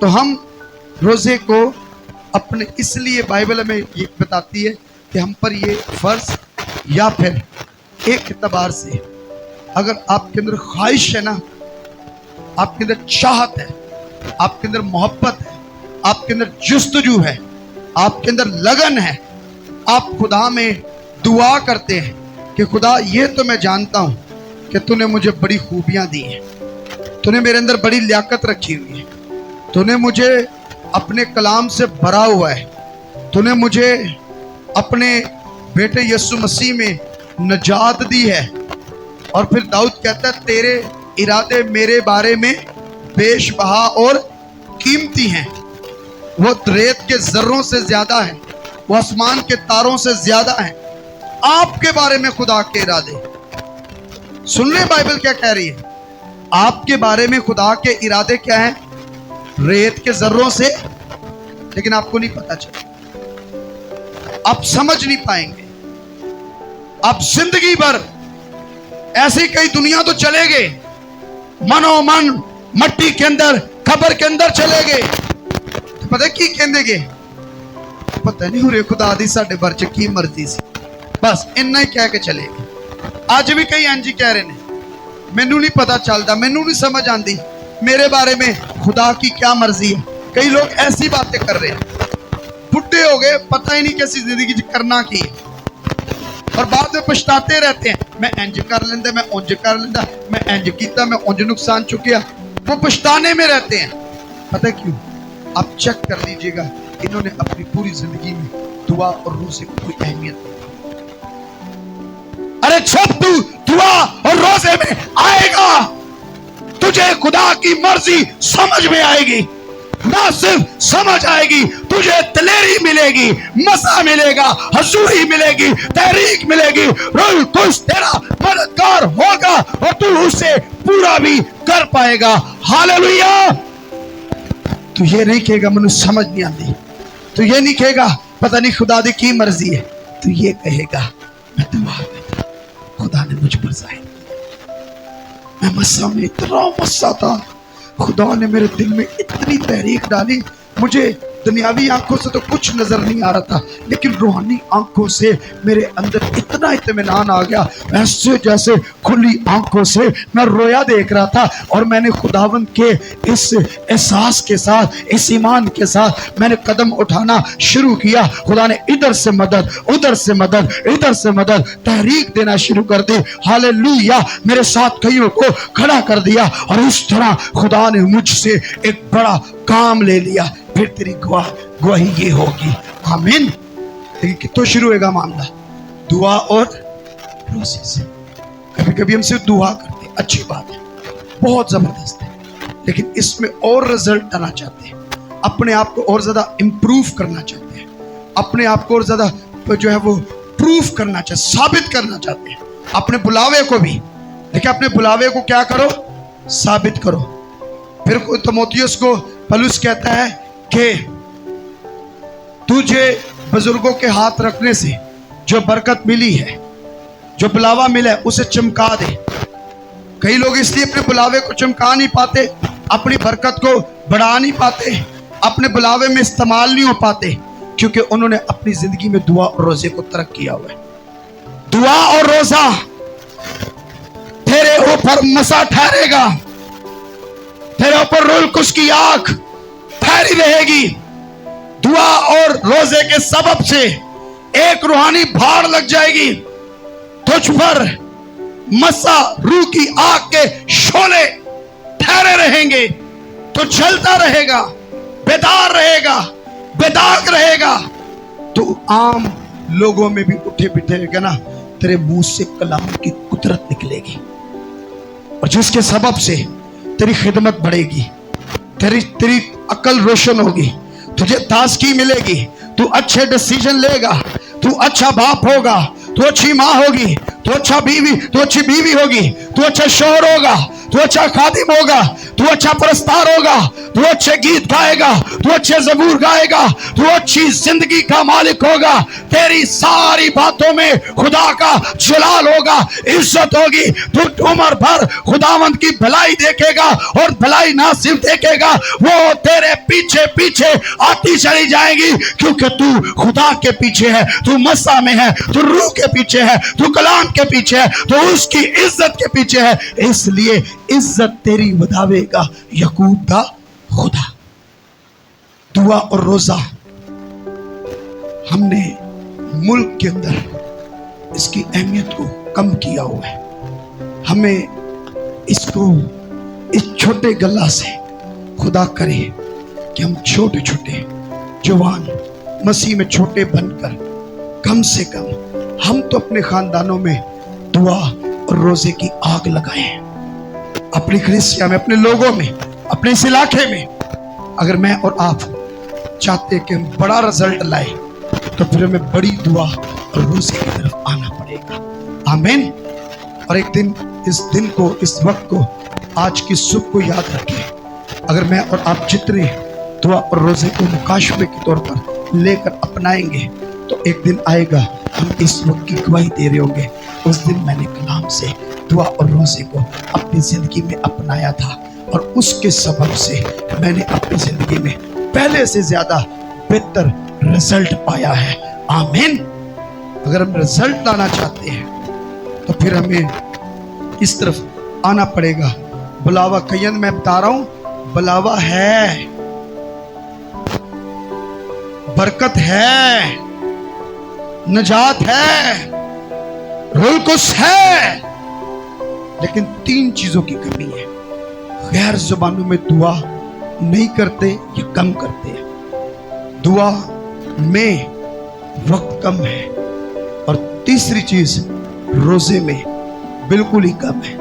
تو ہم روزے کو اپنے، اس لیے بائبل میں یہ بتاتی ہے کہ ہم پر یہ فرض، یا پھر ایک اعتبار سے اگر آپ کے اندر خواہش ہے نا، آپ کے اندر چاہت ہے، آپ کے اندر محبت ہے، آپ کے اندر جستجو ہے، آپ کے اندر لگن ہے، آپ خدا میں دعا کرتے ہیں کہ خدا یہ تو میں جانتا ہوں کہ تو نے مجھے بڑی خوبیاں دی ہیں، تو نے میرے اندر بڑی لیاقت رکھی ہوئی ہے، تو نے مجھے اپنے کلام سے بھرا ہوا ہے، تو نے مجھے اپنے بیٹے یسوع مسیح میں نجات دی ہے. اور پھر داؤد کہتا ہے تیرے ارادے میرے بارے میں بیش بہا اور قیمتی ہیں، وہ ریت کے ذروں سے زیادہ ہیں، وہ آسمان کے تاروں سے زیادہ ہیں. آپ کے بارے میں خدا کے ارادے سن لیں، بائبل کیا کہہ رہی ہے؟ آپ کے بارے میں خدا کے ارادے کیا ہیں؟ ریت کے ذروں سے. لیکن آپ کو نہیں پتا چلے، آپ سمجھ نہیں پائیں گے. آپ زندگی بھر ایسی کئی دنیا تو چلے گئے، منو من مٹی کے اندر، قبر کے اندر چلے گئے، پتہ کی کہندے گے؟ پتہ نہیں ہو رہے خدا دی ساڈے بارے کی مرضی سی، بس اتنا ہی کہہ کے چلے گئے. آج بھی کئی انجی کہہ رہے ہیں مینوں نہیں پتا چلتا، مینوں نہیں سمجھ آندی میرے بارے میں خدا کی کیا مرضی ہے. کئی لوگ ایسی باتیں کر رہے ہیں، بڈھے ہو گئے، پتہ ہی نہیں کیسی زندگی کرنا کی، اور بعد میں پچھتاتے رہتے ہیں میں انج کر لیندے، میں انج کر لیندا، میں انج کیتا، میں انج نقصان چکیا. وہ پچھتانے میں رہتے ہیں. پتہ کیوں؟ آپ چیک کر لیجئے گا، انہوں نے اپنی پوری زندگی میں دعا اور روزے کو کوئی اہمیت نہیں. अरे जब तू दुआ और रोजे में आएगा तुझे खुदा की मर्जी समझ में आएगी। ना सिर्फ समझ आएगी, तुझे दिलेरी मिलेगी, मजा मिलेगा, हजूरी मिलेगी, तहरीक मिलेगी, रूह कुछ तेरा मददगार होगा और तू उसे पूरा भी कर पाएगा। हालेलुया। तू ये नहीं कहेगा मैंने समझ नहीं आती, तू ये नहीं कहेगा पता नहीं खुदा दी की मर्जी है, तू ये कहेगा मैं दुआ में था, खुदा ने मुझ पर जाहिर किया। मैं मस्सा में इतना मस्सा था, खुदा ने मेरे दिल में इतनी तहरीक डाली, मुझे दुनियावी आंखों से तो कुछ नजर नहीं आ रहा था, लेकिन रूहानी आंखों से मेरे अंदर इतना इत्मीनान आ गया, ऐसे जैसे खुली आंखों से मैं रोया देख रहा था। और मैंने खुदावंद के इस एहसास के साथ, इस ईमान के साथ मैंने कदम उठाना शुरू किया। खुदा ने इधर से मदद, उधर से मदद, इधर से मदद, तहरीक देना शुरू कर दी। हालेलुया। मेरे साथ कईयों को खड़ा कर दिया और इस तरह खुदा ने मुझसे एक बड़ा काम ले लिया। फिर तेरी गवाही ये होगी। आमीन। लेकिन कितना शुरू होगा मामला? दुआ और रोजे से। कभी कभी हम सिर्फ दुआ करते हैं, अच्छी बात है, बहुत जबरदस्त है, लेकिन इसमें और रिजल्ट आना चाहते हैं, अपने आप को और ज्यादा इंप्रूव करना चाहते हैं, अपने आप को और ज्यादा जो है वो प्रूफ करना चाहते, साबित करना चाहते हैं, अपने बुलावे को भी। देखिए, अपने बुलावे को क्या करो? साबित करो। फिर तीमुथियुस को पौलुस कहता है कि तुझे बुजुर्गों के हाथ रखने से जो बरकत मिली है, जो बुलावा मिला है, उसे चमका दे। कई लोग इसलिए अपने बुलावे को चमका नहीं पाते, अपनी बरकत को बढ़ा नहीं पाते, अपने बुलावे में इस्तेमाल नहीं हो पाते, क्योंकि उन्होंने अपनी जिंदगी में दुआ और रोजे को तर्क किया हुआ है। दुआ और रोजा तेरे ऊपर मसा ठहरेगा, तेरे ऊपर रूह कुछ की आंख ठहरी रहेगी। दुआ और रोजे के सबब से एक रूहानी भार लग जाएगी तुझ पर। मसा रूह की आग के शोले ठहरे रहेंगे, तो जलता रहेगा, बेदार रहेगा, बेदाग रहेगा। तो आम लोगों में भी उठे बिठेगा ना, तेरे मुंह से कलाम की कुदरत निकलेगी, और जिसके सबब से तेरी खिदमत बढ़ेगी, तेरी अकल रोशन होगी, तुझे ताजगी मिलेगी, तू अच्छे डिसीजन लेगा, तू अच्छा बाप होगा, तू अच्छी माँ होगी, तू अच्छा बीवी, तू अच्छी बीवी होगी, तू अच्छा शौहर होगा, तू अच्छा खादिम होगा, तू अच्छा परस्तार होगा, तू अच्छे गीत गाएगा, तू अच्छे ज़बूर गाएगा, तू अच्छी जिंदगी का मालिक होगा। तेरी सारी बातों में खुदा का जलाल होगा, इज्जत होगी। तू उम्र भर खुदावंद की भलाई देखेगा, और भलाई ना सिर्फ देखेगा, वो तेरे पीछे पीछे आती चली जाएगी, क्योंकि तू खुदा के पीछे है, तू मसा में है, तू रूह के पीछे है, तू कलाम के पीछे है, तो उसकी इज्जत के पीछे है। इसलिए इज्जत तेरी बढ़ावेगा याकूब का खुदा। दुआ और रोजा हमने मुल्क के अंदर इसकी अहमियत को कम किया हुआ है। हमें इसको इस छोटे गल्ला से खुदा करे कि हम छोटे छोटे जवान मसीह में छोटे बनकर कम से कम हम तो अपने खानदानों में दुआ और रोजे की आग लगाएं, अपनी कलीसिया में, अपने लोगों में, अपने इस इलाके में। अगर मैं और आप चाहते कि हम बड़ा रिजल्ट लाए, तो फिर हमें बड़ी दुआ और रोजे की तरफ आना पड़ेगा। आमीन। और एक दिन, इस दिन को, इस वक्त को, आज की सुबह को याद रखें। अगर मैं और आप जितने दुआ और रोजे को मुकाशफे के तौर पर लेकर अपनाएंगे, तो एक दिन आएगा हम इस वक्त की गवाही दे रहे होंगे, उस दिन मैंने कलाम से दुआ और रोजे को अपनी जिंदगी में अपनाया था, और उसके सबब से मैंने अपनी जिंदगी में पहले से ज्यादा बेहतर रिजल्ट पाया है। आमीन। अगर हम रिजल्ट लाना चाहते हैं, तो फिर हमें इस तरफ आना पड़ेगा। बुलावा कयन मैं बता रहा हूं, बुलावा है, बरकत है, नजात है, रूह कुछ है, लेकिन 3 चीजों की कमी है। गैर जुबानों में दुआ नहीं करते या कम करते हैं, दुआ में वक्त कम है, और तीसरी चीज रोजे में बिल्कुल ही कम है।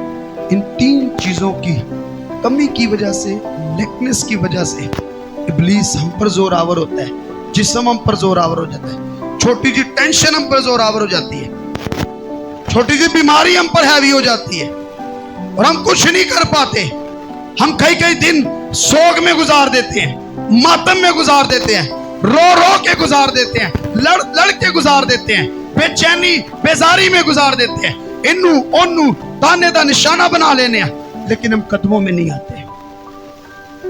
इन 3 चीजों की कमी की वजह से, लेकनेस की वजह से इब्लीस हम पर जोरावर होता है, जिस्म हम पर जोरावर हो जाता है, छोटी सी टेंशन हम पर जोरावर हो जाती है, छोटी सी बीमारी हम पर हैवी हो जाती है और हम कुछ नहीं कर पाते। हम कई कई दिन सोग में गुजार देते हैं, मातम में गुजार देते हैं, रो रो के गुजार देते हैं, लड़ लड़ के गुजार देते हैं, बेचैनी बेजारी में गुजार देते हैं, इन्नू ओन्नू ताने दा निशाना बना लेने हैं, लेकिन हम कदमों में नहीं आते।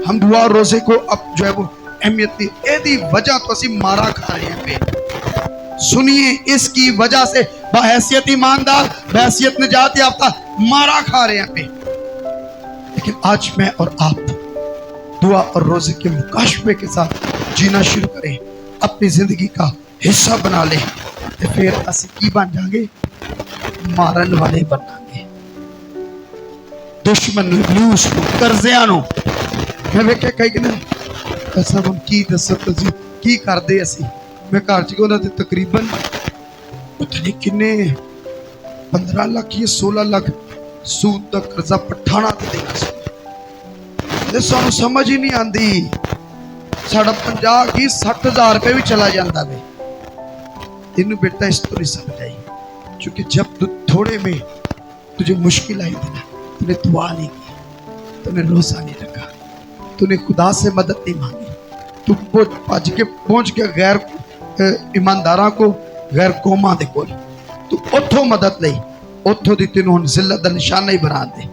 हम दुआ रोजे को अब जो है वो अहमियत दी, एदी वजह तो असी मारा खा रहे हैं पे। सुनिए, इसकी वजह से बहैसियत ईमानदार, बहैसियत निजात याफ्ता मारा खा रहे हैं पे। लेकिन आज मैं और आप दुआ और रोजे के मुकाशबे के साथ जीना शुरू करें, अपनी जिंदगी का हिस्सा बना लें, तो फिर असी की बन जाएंगे, मारन वाले बनांगे। दुश्मन इब्लीस को कर्जियां नु मैं वेख्या कई कहने सब हम की दसो तुझी की करदे असी। मैं घर च गया तो तकरीबन पता नहीं किन्ने 15 लाख या 16 लाख सूद का कर्जा पठाना देना सी। सानू समझ ही नहीं आती, साढ़ा 50 की 60,000 रुपये भी चला जाता वे। तेनू बेटा इस तो नहीं समझ आई, क्योंकि जब तू थोड़े में तुझे मुश्किल आई थी ना, तूने दुआ नहीं की, तूने रोजा नहीं रखा, तूने खुदा से मदद नहीं मांगी, तू पहुंच के गैर ईमानदारा को, गैर कौमां दे कोल तू उथों मदद लई, उथों दी तेनू हुण जिल्लत दा निशाना ही बना दे।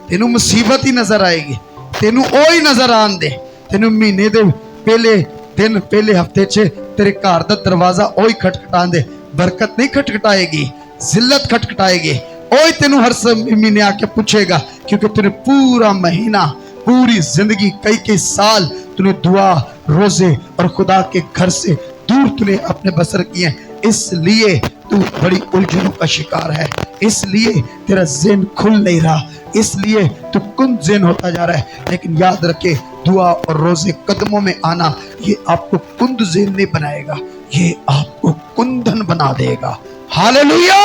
तेनू मुसीबत ही नजर आएगी, तेनू ओ ही नजर आन दे। तेनू महीने दे पहले दिन, पहले हफ्ते च तेरे घर दा दरवाजा ओ ही खटखटान दे। बरकत नहीं खटखटाएगी, जिल्लत खटखटाएगी। ओ ही तेनू हर महीने आके पूछेगा, क्योंकि तूने पूरा महीना, पूरी जिंदगी, कई कई साल तूने दुआ रोजे और खुदा के घर से दूर तूने अपने बसर किए, इसलिए तू बड़ी उलझनों का शिकार है, इसलिए तेरा ज़हन खुल नहीं रहा, इसलिए तू कुंद ज़हन होता जा रहा है। लेकिन याद रखे, दुआ और रोजे कदमों में आना ये आपको कुंद ज़हन नहीं बनाएगा, ये आपको कुंदन बना देगा। Hallelujah,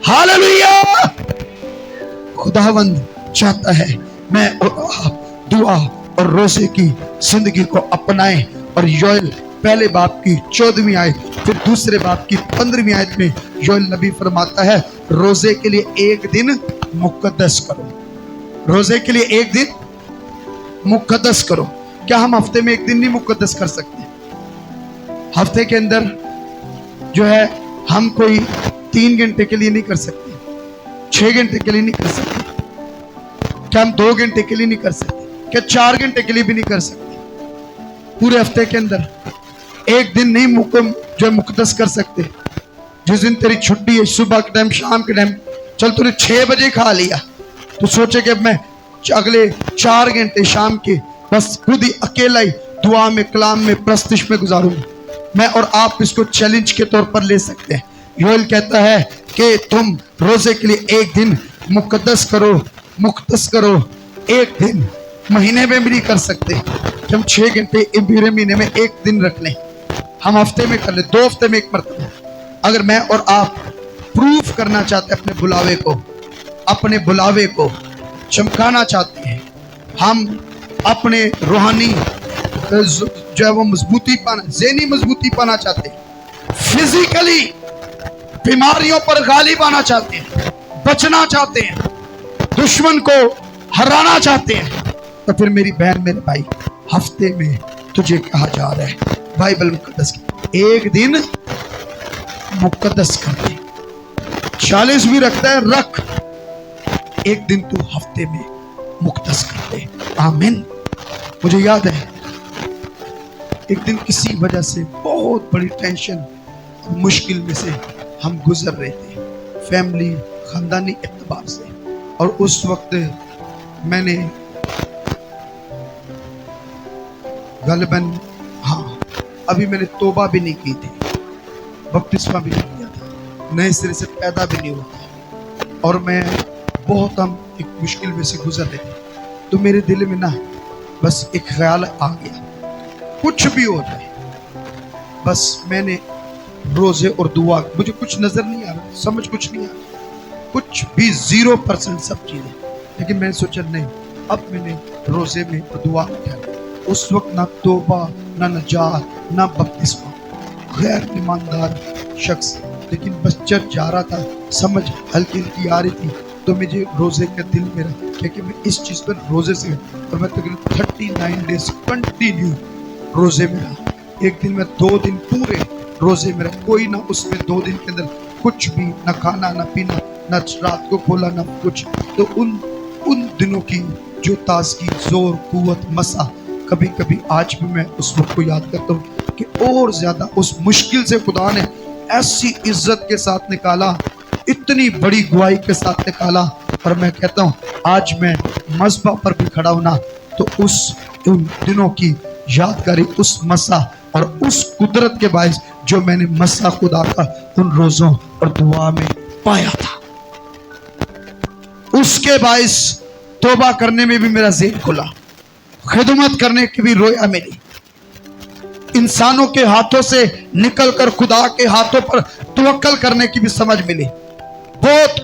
hallelujah. खुदावंद चाहता है मैं और आप दुआ और रोजे की जिंदगी को अपनाएं। और योएल पहले बाप की 14वीं आयत, फिर दूसरे बाप की 15वीं आयत में योएल नबी फरमाता है, रोजे के लिए एक दिन मुकद्दस करो, रोजे के लिए एक दिन मुकद्दस करो। क्या हम हफ्ते में एक दिन नहीं मुकद्दस कर सकते? हफ्ते के अंदर जो है हम कोई 3 घंटे के लिए नहीं कर सकते, 6 घंटे के लिए नहीं कर सकते, क्या हम 2 घंटे के लिए नहीं कर सकते, क्या 4 घंटे के लिए भी नहीं कर सकते? पूरे हफ्ते के अंदर एक दिन नहीं जो मुकद्दस कर सकते? जिस दिन तेरी छुट्टी है, सुबह के टाइम, शाम के टाइम, चल तूने 6 बजे खा लिया, तो सोचे कि अब मैं अगले 4 घंटे शाम के बस खुद ही अकेला ही दुआ में, कलाम में, प्रस्तिश में गुजारूंगा। मैं और आप इसको चैलेंज के तौर पर ले सकते हैं। योएल कहता है कि तुम रोजे के लिए एक दिन मुकद्दस करो, मुकद्दस करो। एक दिन महीने में भी नहीं कर सकते कि हम 6 घंटे पूरे महीने में एक दिन रख लें, हम हफ्ते में कर लें, 2 हफ्ते में एक मरतबा। अगर मैं और आप प्रूफ करना चाहते हैं अपने बुलावे को, अपने बुलावे को चमकाना चाहते हैं, हम अपने रूहानी जो है वो मजबूती पाना, ज़हनी मजबूती पाना चाहते हैं, फिजिकली बीमारियों पर गालिब आना चाहते हैं, बचना चाहते हैं, दुश्मन को हराना चाहते हैं, तो फिर मेरी बहन, मेरे भाई, हफ्ते में तुझे कहा जा रहा है बाइबल मुकद्दस एक दिन मुकद्दस कर दे। 40 भी रखता है, रख, एक दिन तू हफ्ते में मुकद्दस कर दे। आमीन। मुझे याद है एक दिन किसी वजह से बहुत बड़ी टेंशन, मुश्किल में से हम गुजर रहे थे, फैमिली, खानदानी एतबार से, और उस वक्त मैंने गलबन, हाँ, अभी मैंने तौबा भी नहीं की थी, बपतिस्मा भी नहीं किया था, नए सिरे से पैदा भी नहीं हुआ था, और मैं बहुत, हम एक मुश्किल में से गुजर रहे थे। तो मेरे दिल में ना बस एक ख्याल आ गया, कुछ भी हो जाए, बस मैंने रोजे और दुआ, मुझे कुछ नजर नहीं आ रहा, سمجھ کچھ نہیں آیا، کچھ بھی 0% سب چیزیں. لیکن میں نے سوچا نہیں، اب میں نے روزے میں دعا اٹھائی. اس وقت نہ توبہ، نہ نجات، نہ بپتسمہ، غیر ایماندار شخص، لیکن بس چرچ جا رہا تھا، سمجھ ہلکی ہلکی آ رہی تھی. تو مجھے روزے کا دل میرا کہ میں اس چیز پر روزے سے، اور میں تقریباً 39 ڈیز کنٹینیو روزے میں رہا. ایک دن میں 2 دن پورے روزے میں رہا، کوئی نہ اس میں 2 دن کے اندر کچھ بھی، نہ کھانا نہ پینا، نہ رات کو کھولا نہ کچھ. تو ان دنوں کی جو تازگی، زور، قوت، مسا، کبھی کبھی آج بھی میں اس وقت کو یاد کرتا ہوں کہ اور زیادہ اس مشکل سے خدا نے ایسی عزت کے ساتھ نکالا، اتنی بڑی گواہی کے ساتھ نکالا. اور میں کہتا ہوں آج میں مذبح پر بھی کھڑا ہونا تو ان دنوں کی یادگاری، اس مسا اور اس قدرت کے باعث جو میں نے مسا خدا کا ان روزوں اور دعا میں پایا تھا، اس کے باعث توبہ کرنے میں بھی میرا ذہن کھلا، خدمت کرنے کی بھی رویا ملی، انسانوں کے ہاتھوں سے نکل کر خدا کے ہاتھوں پر توکل کرنے کی بھی سمجھ ملی. بہت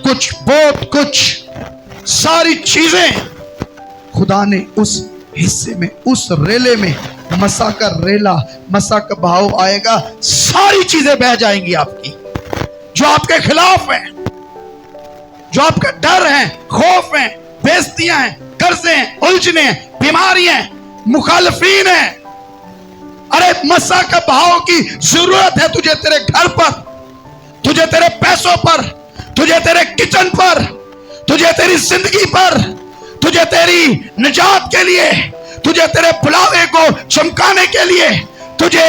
کچھ ساری چیزیں خدا نے اس حصے میں، اس ریلے میں، مسا کا ریلا، مسا کا بہاؤ آئے گا، ساری چیزیں بہہ جائیں گی آپ کی جو آپ کے خلاف ہیں، جو آپ کا ڈر ہے، خوف ہیں، بےعزتیاں ہیں، قرضے ہیں، الجھنیں ہیں، بیماریاں ہیں، مخالفین ہیں. ارے مسا کا بہاؤ کی ضرورت ہے تجھے تیرے گھر پر، تجھے تیرے پیسوں پر، تجھے تیرے کچن پر، تجھے تیری زندگی پر، تجھے تیری نجات کے لیے، تجھے تیرے بلاوے کو چمکانے کے لیے، تجھے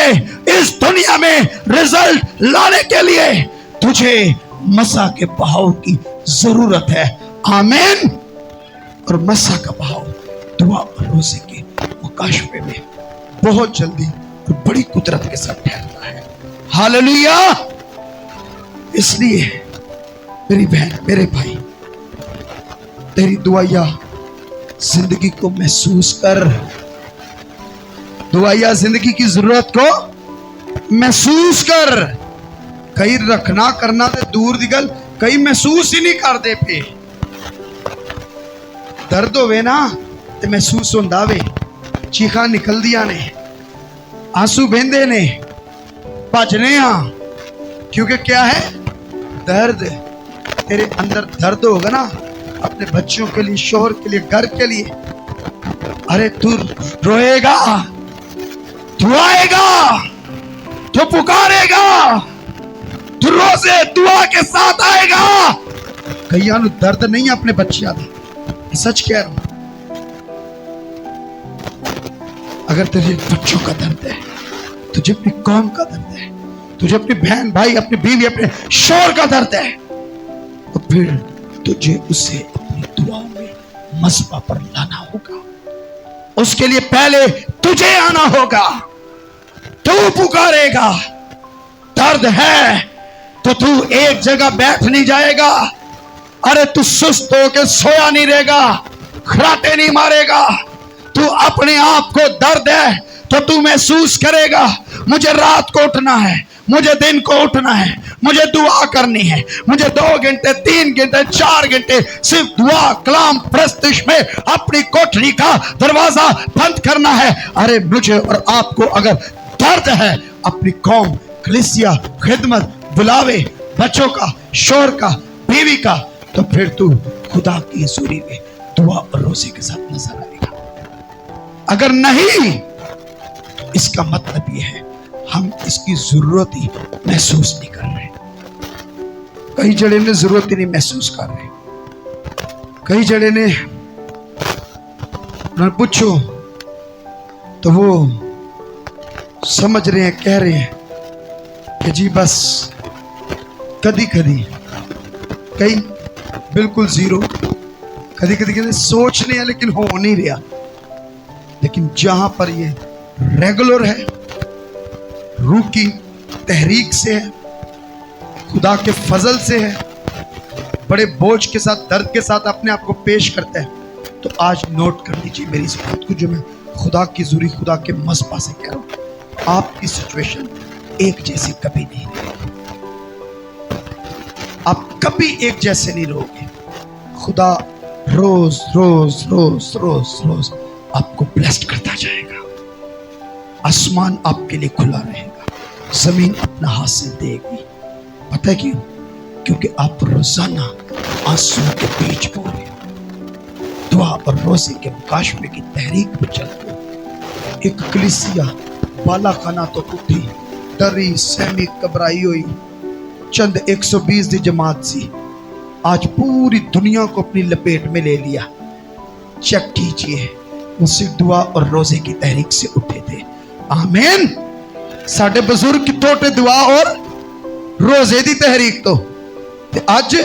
اس دنیا میں رزلٹ لانے کے لیے تجھے مسا کے بہاؤ کی ضرورت ہے. آمین. اور مسا کا بہاؤ دعا اور روزے کے مکاشفے میں بہت جلدی اور بڑی قدرت کے ساتھ ٹھہرتا ہے. ہاللویا. اس لیے میری بہن، میرے بھائی، تیری دعائیا زندگی کو محسوس کر، دعائیا زندگی کی ضرورت کو محسوس کر. کئی رکھنا کرنا تے دور دی گل، کئی محسوس ہی نہیں کر دے پہ. درد ہوئے نا تے محسوس ہوندا وے، چیخاں نکل دیا نے، آنسو بہندے نے، بھجنے ہاں، کیونکہ کیا ہے درد. تیرے اندر درد ہوگا نا اپنے بچوں کے لیے، شوہر کے لیے، گھر کے لیے، ارے تو روئے گا، تو آئے گا، تو پکارے گا، تو روزے دعا کے ساتھ آئے گا. کئیاں نو درد نہیں اپنے بچیاں دا، سچ کہہ رہا ہوں. اگر تجھے بچوں کا درد ہے، تجھے اپنی قوم کا درد ہے، تجھے اپنی بہن بھائی، اپنی بیوی، اپنے شوہر کا درد ہے، تو پھر تجھے اسے اپنی دعا میں مذبح پر لانا ہوگا. اس کے لیے پہلے تجھے آنا ہوگا. تو پکارے گا. درد ہے تو تو ایک جگہ بیٹھ نہیں جائے گا. ارے تو سست ہو کے سویا نہیں رہے گا، خراٹے نہیں مارے گا. تو اپنے آپ کو درد ہے تو تو محسوس کرے گا، مجھے رات کو اٹھنا ہے، مجھے دن کو اٹھنا ہے، مجھے دعا کرنی ہے، مجھے 2 گھنٹے 3 گھنٹے 4 گھنٹے صرف دعا، کلام، پرستش میں اپنی کوٹری کا دروازہ بند کرنا ہے. ارے مجھے اور آپ کو اگر درد ہے اپنی قوم، کلیسیا، خدمت، بلاوے، بچوں کا، شوہر کا، بیوی کا، تو پھر تو خدا کی حضوری میں دعا اور روزے کے ساتھ نظر آئے گا. اگر نہیں، اس کا مطلب یہ ہے ہم اس کی ضرورت ہی محسوس نہیں کر رہے. کئی جڑے نے ضرورت ہی نہیں محسوس کر رہے. کئی جڑے نے پوچھو تو وہ سمجھ رہے ہیں، کہہ رہے ہیں کہ جی بس کدی کدی، کئی بالکل زیرو، کدی کدی سوچنے ہیں لیکن ہو نہیں رہا. لیکن جہاں پر یہ ریگولر ہے، روح کی تحریک سے ہے، خدا کے فضل سے ہے، بڑے بوجھ کے ساتھ، درد کے ساتھ اپنے آپ کو پیش کرتا ہے، تو آج نوٹ کر لیجیے میری اس بات کو جو میں خدا کی ضروری، خدا کے مذبح سے کہہ رہا ہوں. آپ کی سچویشن ایک جیسی کبھی نہیں رہے گی. آپ कभी एक जैसे नहीं रहोगे। खुदा रोज रोज रोज रोज रोज आपको ब्लेस्ड करता जाएगा। आसमान आपके लिए खुला रहेगा, जमीन अपना हासिल देगी। पता है क्यों? क्योंकि आप रोजाना आंसुओं के बीच बोल रहे हो, दुआ और रोजे के मुकाशमे की तहरीक पे चलते हो। एक कलीसिया बाला खाना तो उठी, डरी सहमी घबराई हुई चंद 120 दी जमात सी, आज पूरी दुनिया को अपनी लपेट में ले लिया। चेक कीजिए, वो सिर्फ दुआ और रोजे की तहरीक से उठे थे। आमीन। साडे बुजुर्ग कितों उठे? दुआ और रोजे की तहरीक तो। अज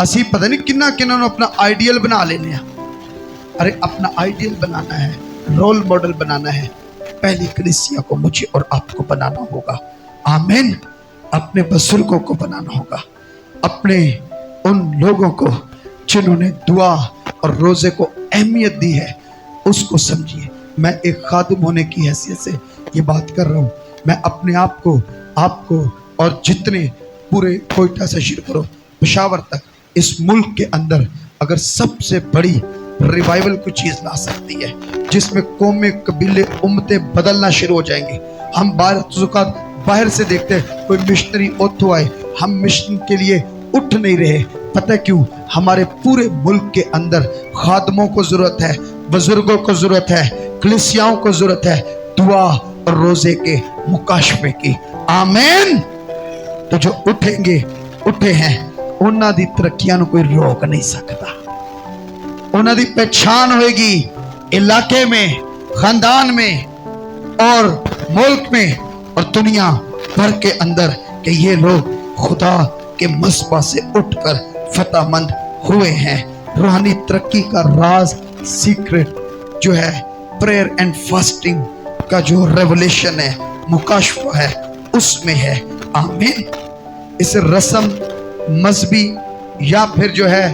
असी पता नहीं किन्ना किन्ना अपना आइडियल बना लेने। अरे अपना आइडियल बनाना है, रोल मॉडल बनाना है, पहली कलीसिया को मुझे और आपको बनाना होगा। आमीन। अपने बुजुर्गों को बनाना होगा, अपने उन लोगों को जिन्होंने दुआ और रोजे को अहमियत दी है उसको समझिए। मैं एक खादिम होने की हैसियत से ये बात कर रहा हूँ। मैं अपने आप को, आपको और जितने पूरे कोयटा से शुरू करो पेशावर तक, इस मुल्क के अंदर अगर सबसे बड़ी रिवाइवल कोई चीज ला सकती है जिसमें कौमें, कबीले, उम्मतें बदलना शुरू हो जाएंगे। हम बाहर से देखते हैं कोई मिशनरी ओथो आए, हम मिशन के लिए उठ नहीं रहे। पता क्यों? हमारे पूरे मुल्क के अंदर खादमों को जरूरत है, बुजुर्गों को जरूरत है, कलीसियाओं को जरूरत है दुआ और रोजे के मुकाशमे की। आमीन। तो जो उठेंगे, उठे हैं, उन्हां दी तरक्कियां नूं कोई रोक नहीं सकता। उन्हां दी पहचान होएगी इलाके में, खानदान में और मुल्क में और दुनिया भर के अंदर कि ये लोग खुदा के मस्बा से उठकर फतहमंद हुए हैं। रूहानी तरक्की का राज, सीक्रेट जो है प्रेयर एंड फास्टिंग का जो रेवलेशन है, मुकाशफा है, उसमें है। आमीन। इस रस्म मजहबी या फिर जो है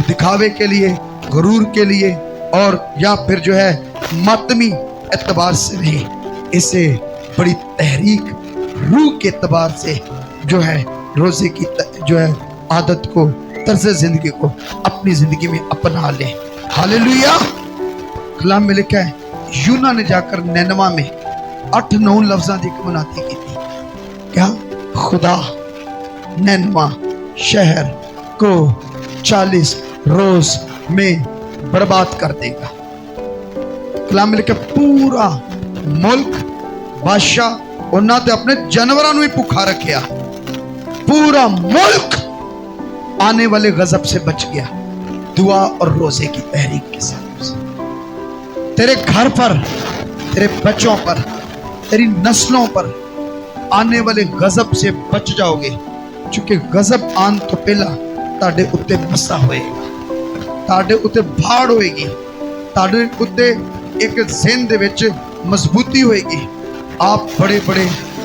दिखावे के लिए, गुरूर के लिए और या फिर जो है मातमी एतबार से नहीं, इसे बड़ी तहरीक रूह के एतबार से जो है रोजे की जो है आदत को, तर्ज जिंदगी को अपनी जिंदगी में अपना ले। हालेलुया। कलाम में लिखा है यूना ने जाकर नैनवा में 8-9 लफ्ज़ां की मुनादी की थी। क्या? खुदा नैनवा शहर को 40 रोज में बर्बाद कर देगा। कलाम में लिखा पूरा मुल्क, बादशाह उन्होंने अपने जानवरों ही भुखा रखा, पूरा मुल्क आने वाले गजब से बच गया दुआ और रोजे की तहरीक के साथ। तेरे घर पर, तेरे बच्चों पर, तेरी नस्लों पर आने वाले गजब से बच जाओगे, क्योंकि गजब आन तो पहला ताड़े उत्ते मसा होएगा, ताड़े उत्ते भाड़ होएगी, ताड़े उत्ते एक ज़हन दे विच मजबूती होएगी। आप बड़े बड़े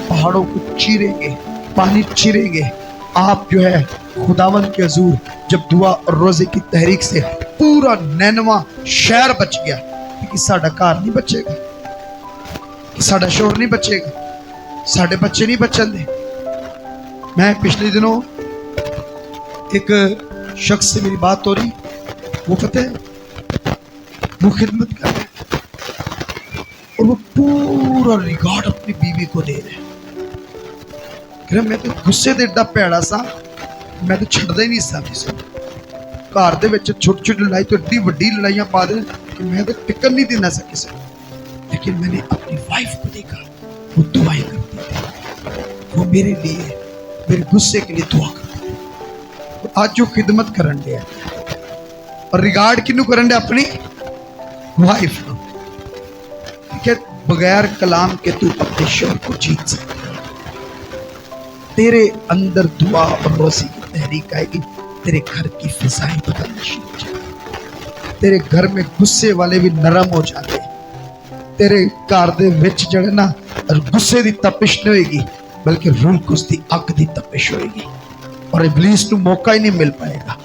पहाड़ों को चीरेंगे, पानी चीरेंगे। आप जो है खुदावन के हजूर जब दुआ और रोजे की तहरीक से पूरा नैनवा शहर बच गया, कि साडा घर नहीं बचेगा, कि साडा शोर नहीं बचेगा, साडे बच्चे नहीं बचन दे। मैं पिछले दिनों एक शख्स से मेरी बात हो रही, वो पता है वो खिदमत कर रहे हैं और वो पूरा रिकॉर्ड अपनी बीवी को दे रहे हैं। मैं तो गुस्से से एडा भैड़ा सा, मैं तो छड़दा ही नहीं सा किसी घर दे विच छोटी छोटी लड़ाई तो एड्डी वड्डी लड़ाइयां पा दे कि मैं तो टिकन नहीं देना सा किसी। लेकिन मैंने अपनी वाइफ को देखा, वो दुआएं करती थी, वो मेरे लिए, मेरे गुस्से के लिए दुआ करती थी। तो आज जो खिदमत करन दिया और रिगार्ड किन्नू करन दिया? अपनी वाइफ को। ठीक है, बगैर कलाम के तू अपने शोर को जीत सकता। तेरे अंदर दुआ और रोज़े की तहरीक आएगी, तेरे घर की फिजाएं बदलना शुरू हो जाएगी, तेरे घर में गुस्से वाले भी नरम हो जाते, तेरे घर दे विच जड़े ना गुस्से की तपिश नहीं होएगी, बल्कि रूह कुछ की अग की तपिश होएगी और इबलीस को मौका ही नहीं मिल पाएगा।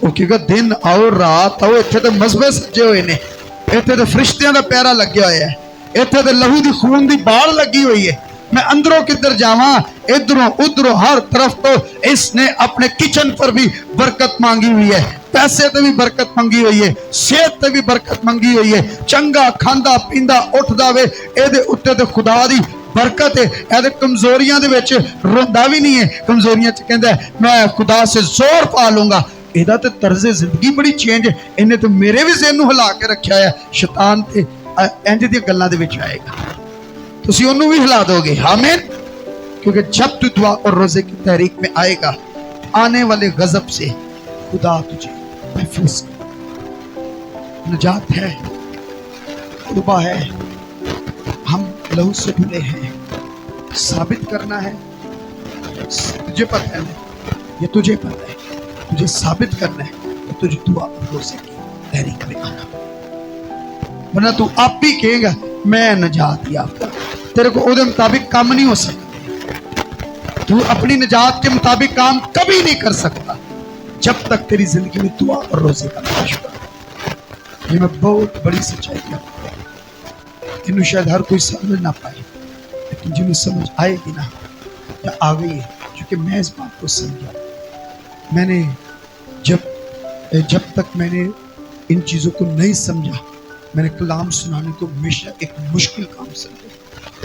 वो कहेगा दिन आओ रात आओ, इत्थे तो मजबे सजे हुए ने, इत्थे तो फरिश्तियां दा प्यारा लग्या होया है, इत्थे तो लहू दी खून दी बाड़ लगी हुई है, میں اندروں کدھر جاواں، ادھروں ادھروں ہر طرف تو اس نے اپنے کچن پر بھی برکت مانگی ہوئی ہے، پیسے تے بھی برکت منگی ہوئی ہے، صحت تے بھی برکت منگی ہوئی ہے، چنگا کھاندا پیندا اٹھدا وے اے دے اُتے تے خدا دی برکت ہے، اے دے کمزوریاں دے وچ روندا بھی نہیں ہے، کمزوریاں چ کہندا ہے میں خدا سے زور پا لوں گا۔ ایدہ تے طرز زندگی بڑی چینج ہے، انہیں تو میرے بھی ذہن نو ہلا کے رکھیا ہے، شیطان تے انج دی گلاں دے وچ آئے گا، تسی اونوں بھی ہلا دو گے، آمین۔ کیونکہ جب تو دعا اور روزے کی تحریک میں آئے گا، آنے والے غضب سے خدا تجھے محفوظ کر، نجات ہے، توبہ ہے، ہم لہو سے دھلے ہیں، ثابت کرنا ہے، تجھے پتہ ہے، یہ تجھے پتہ ہے، تجھے ثابت کرنا ہے کہ تجھے دعا اور روزے کی تحریک میں آنا، ورنہ تو آپ بھی کہے گا میں نجات یافتہ، تیرے کو اودے مطابق کام نہیں ہو سکتا، تو اپنی نجات کے مطابق کام کبھی نہیں کر سکتا جب تک تیری زندگی میں دعا اور روزے کا تجربہ۔ یہ میں بہت بڑی سچائی کرتا ہوں، جنہوں شاید ہر کوئی سمجھ نہ پائے، لیکن جنہوں سمجھ آئے گی نا یا آ گئی ہے، چونکہ میں اس بات کو سمجھا، میں نے جب تک میں نے ان چیزوں کو نہیں سمجھا، میں نے کلام سنانے کو ہمیشہ ایک مشکل کام سمجھا،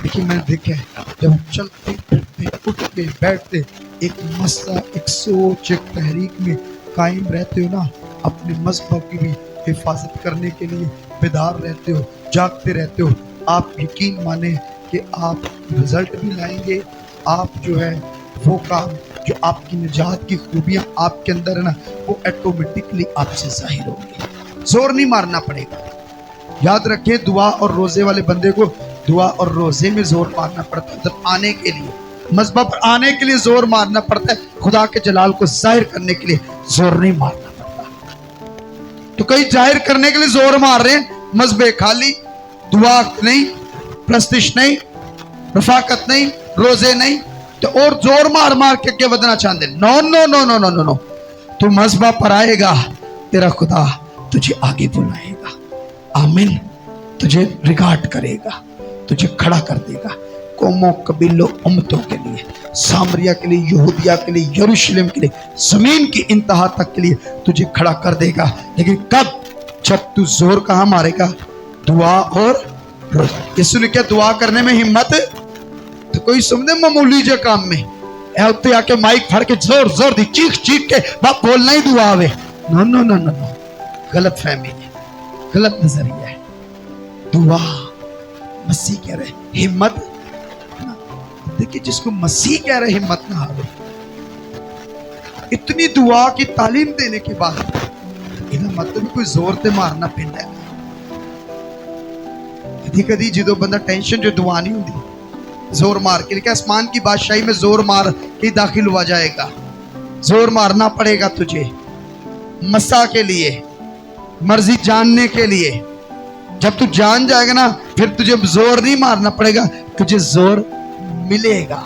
لیکن میں نے دیکھا ہے جب ہم چلتے پھرتے اٹھتے بیٹھتے ایک مسئلہ، ایک سوچ، ایک تحریک میں قائم رہتے ہو نا، اپنے مذہب کی بھی حفاظت کرنے کے لیے بیدار رہتے ہو، جاگتے رہتے ہو، آپ یقین مانیں کہ آپ رزلٹ بھی لائیں گے، آپ جو ہے وہ کام جو آپ کی نجات کی خوبیاں آپ کے اندر ہے نا، وہ ایٹومیٹکلی آپ سے ظاہر ہوں گے، زور نہیں مارنا پڑے گا۔ یاد رکھیں دعا اور روزے والے بندے کو دعا اور روزے میں زور مارنا پڑتا ہے، جب آنے کے لیے مذہب پر آنے کے لیے زور مارنا پڑتا ہے، خدا کے جلال کو ظاہر کرنے کے لیے زور نہیں مارنا پڑتا۔ تو کئی ظاہر کرنے کے لیے زور مار رہے ہیں، مذہب خالی، دعا نہیں، پرستش نہیں، رفاقت نہیں، روزے نہیں، تو اور زور مار مار کے آگے ودنا چاہتے ہیں۔ نو نو نو نو نو نو نو، تو مذہب پر آئے گا، تیرا خدا تجھے آگے بلائے گا، آمین، تجھے ریگارڈ کرے گا، تجھے کھڑا کر دے گا، قوموں، قبیلوں، امتوں کے لیے، سامریہ کے لیے، یہودیہ کے لیے، یروشلم کے لیے، زمین کی انتہا تک کے لیے تجھے کھڑا کر دے گا، لیکن کب؟ جب تو زور کہاں مارے گا؟ دعا اور روزہ۔ یسوع نے کیا دعا کرنے میں ہمت؟ تو کوئی سمجھے معمولی جے کام میں اے ہوتے آ کے مائک پھڑ کے زور زور دی چیخ چیخ کے باپ بولنا ہی دعا ہوئے، نو نو نو نو نو، غلط فہمی ہے، غلط نظریہ ہے۔ دعا مسیح کہہ رہے ہمت، دیکھیں جس کو مسیح کہہ رہے ہمت نہ ہارو، اتنی دعا کی تعلیم دینے کے بعد انہاں مطلب کوئی زور تے مارنا پیندا ہے۔ کدی کدی جدو بندہ ٹینشن جو دعا نہیں ہوندی، زور مار کے، لیکن آسمان کی بادشاہی میں زور مار کے داخل ہوا جائے گا، زور مارنا پڑے گا تجھے مسا کے لیے، مرضی جاننے کے لیے۔ جب تو جان جائے گا نا، پھر تجھے زور نہیں مارنا پڑے گا، تجھے زور ملے گا۔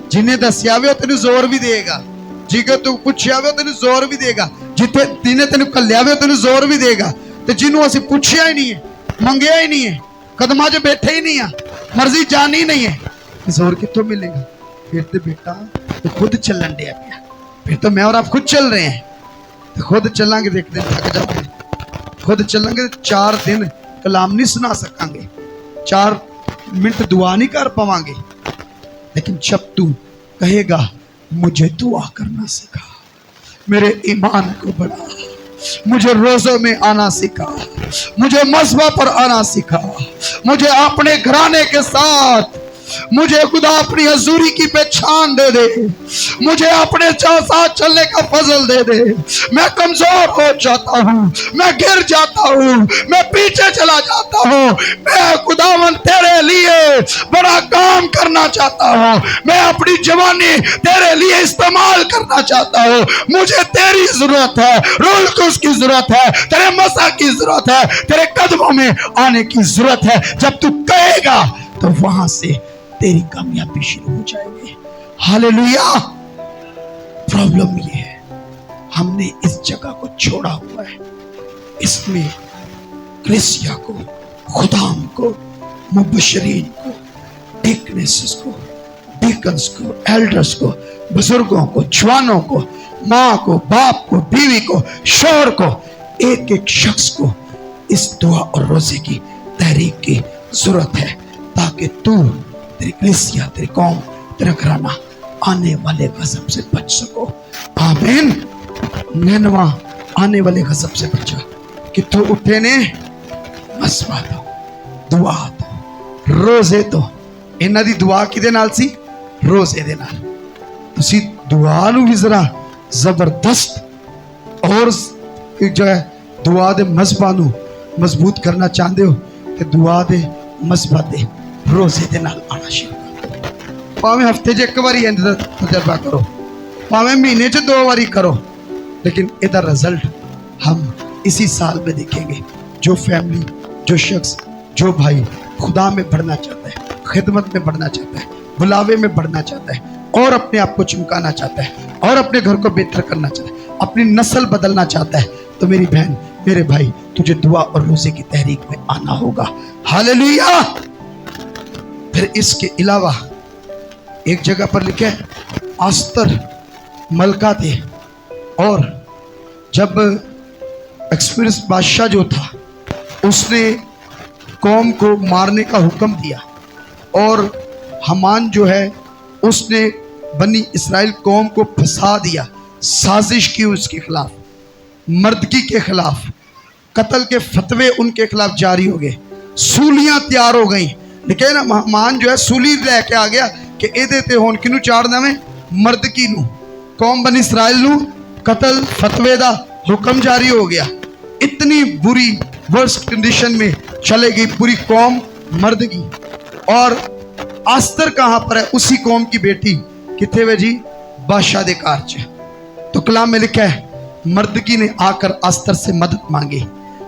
جنہیں دسیا ہوئے تینوں زور بھی دے گا، جیگر تو پوچھیا ہوئے تینوں زور بھی دے گا، جنہیں تینوں کلیا ہوئے تینوں زور بھی دے گا، تو جنہوں اسی پوچھیا ہی نہیں ہے، منگیا ہی نہیں ہے، قدمہ جو بیٹھے ہی نہیں ہے، مرضی جانی نہیں ہے، زور کتوں ملے گا؟ پھر تو بیٹا تو خود چلن دیا پیا، پھر تو میں اور آپ خود چل رہے ہیں، تو خود چلیں گے، دیکھ دیں تھک جاؤ گے، خود چلیں گے 4 دن کلام نہیں سنا سکیں گے، 4 منٹ دعا نہیں کر پاواں گے، لیکن جب تو کہے گا مجھے دعا کرنا سکھا، میرے ایمان کو بڑھا، مجھے روزوں میں آنا سکھا، مجھے مذہب پر آنا سکھا، مجھے اپنے گھرانے کے ساتھ، مجھے خدا اپنی حضوری کی پہچان دے دے، مجھے اپنے ساتھ چلنے کا فضل دے دے۔ میں کمزور ہو جاتا ہوں، میں گر جاتا ہوں، میں پیچھے چلا جاتا ہوں، میں خداوند تیرے لیے بڑا کام کرنا چاہتا ہوں، میں اپنی جوانی تیرے لیے استعمال کرنا چاہتا ہوں، مجھے تیری ضرورت ہے، روح القدس کی ضرورت ہے، تیرے مسا کی ضرورت ہے، تیرے قدموں میں آنے کی ضرورت ہے۔ جب تو کہے گا تو وہاں سے تیری کامیابی شروع ہو جائے گی۔ ہاللیلویا۔ پرابلم یہ ہے ہم نے اس جگہ کو چھوڑا ہوا ہے، اس میں کلیسیا کو، خدام کو، مبشرین کو، डिकनेसेस को, डिकन्स को, एल्डर्स को, बुजुर्गों को, जवानों को, माँ को, बाप को, बीवी को, शौहर को, एक एक शख्स को इस दुआ और रोजे की तहरीक की जरूरत है, ताकि तू, तेरी कलीसिया, तेरी कौम, तेरा घराना आने वाले गजब से बच सको। आमीन। निनवा आने वाले गजब से बचा। कित्थों उठे ने? मसवा दो, दुआ दो, रोजे दो। इन्हां दी दुआ किदे नाल सी? रोजे दे नाल। तुसी दुआ नूं भी जरा जबरदस्त और जो है दुआ दे मजहबां नूं मजबूत करना चाहते हो तो दुआ दे मजहबां दे रोजे दे नाल आना शुरू करो। भावें हफ्ते च एक बारी इंज दा तजर्बा करो, भावें महीने च 2 बारी करो, लेकिन इहदा रिजल्ट हम इसी साल में देखेंगे। जो फैमिली, जो शख्स, जो भाई खुदा में बढ़ना चाहता है, खिदमत में बढ़ना चाहता है, बुलावे में बढ़ना चाहता है और अपने आप को चमकाना चाहता है और अपने घर को बेहतर करना चाहता है, अपनी नस्ल बदलना चाहता है, तो मेरी बहन, मेरे भाई, तुझे दुआ और रोजे की तहरीक में आना होगा। हालेलुया। फिर इसके अलावा एक जगह पर लिखा है, आस्तर मलका थे और जब एक्सपीरियंस बादशाह जो था उसने कौम को मारने का हुक्म दिया और हमान जो है उसने बनी इस्राएल कौम को फंसा दिया, साजिश की उसके खिलाफ, मर्दगी के खिलाफ, कत्ल के फतवे उनके खिलाफ जारी हो गए, सूलियां तैयार हो गई। लेकिन ना हमान जो है सूली लेके आ गया कि एदे ते होन किनू चाड़ना में? मर्दगी नू। कौम बनी इस्राएल नू कत्ल फतवे दा हुक्म जारी हो गया। इतनी बुरी वर्स्ट कंडीशन में चले गई पूरी कौम मर्दगी। और आस्तर कहाँ पर है? उसी कौम की बेटी। किथे वे जी? बादशाह दे घर च। तो कलाम में लिखा है, मर्दगी ने आकर आस्तर से मदद मांगी।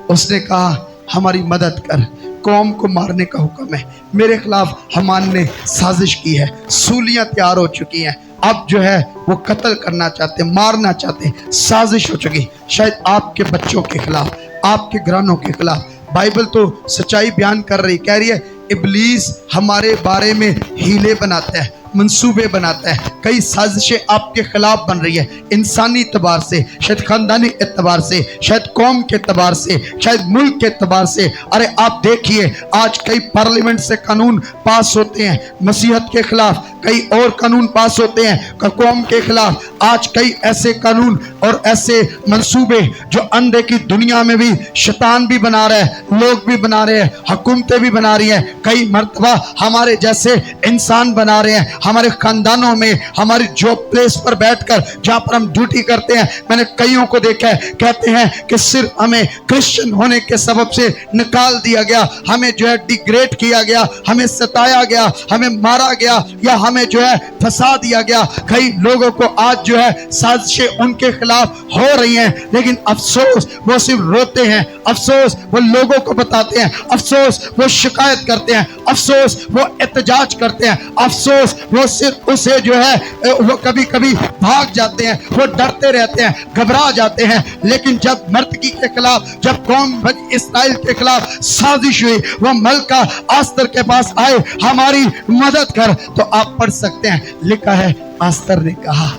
उसने कहा, हमारी मदद कर, कौम को मारने का हुक्म है, मेरे खिलाफ हमान ने साजिश की है, सूलियां तैयार हो चुकी हैं, अब जो है वो कत्ल करना चाहते, मारना चाहते, साजिश हो चुकी, शायद आपके बच्चों के खिलाफ, आपके घरानों के खिलाफ। बाइबल तो सच्चाई बयान कर रही, कह रही है इब्लीस हमारे बारे में हीले बनाता है, मंसूबे बनाता है, कई साजिशें आपके खिलाफ बन रही है, इंसानी एतबार से, शायद खानदानी एतबार से, शायद कौम के एतबार से, शायद मुल्क के एतबार से। अरे आप देखिए, आज कई पार्लियामेंट से कानून पास होते हैं मसीहत के खिलाफ, कई और कानून पास होते हैं कौम के खिलाफ। आज कई ऐसे कानून और ऐसे मंसूबे जो अंधे की दुनिया में भी शैतान भी बना रहे हैं, लोग भी बना रहे हैं, हुकूमतें भी बना रही हैं, कई मर्तबा हमारे जैसे इंसान बना रहे हैं, हमारे खानदानों में, हमारी जॉब प्लेस पर बैठकर जहां पर हम ड्यूटी करते हैं। मैंने कईयों को देखा है, कहते हैं कि सिर्फ हमें क्रिश्चियन होने के सबब से निकाल दिया गया, हमें जो है डिग्रेड किया गया, हमें सताया गया, हमें मारा गया, या हमें जो है फंसा दिया गया। कई लोगों को आज जो है साजिशें उनके खिलाफ हो रही हैं, लेकिन अफसोस वो सिर्फ रोते हैं, अफसोस वो लोगों को बताते हैं, अफसोस वो शिकायत करते हैं, अफसोस वो एहतजाज करते हैं, अफसोस वो सिर्फ उसे जो है वो कभी कभी भाग जाते हैं, वो डरते रहते हैं, घबरा जाते हैं। लेकिन जब मर्दगी के खिलाफ, जब कौम इस्राएल के खिलाफ साजिश हुई, वो मलका आस्तर के पास आए, हमारी मदद कर। तो आप पढ़ सकते हैं, लिखा है आस्तर ने कहा,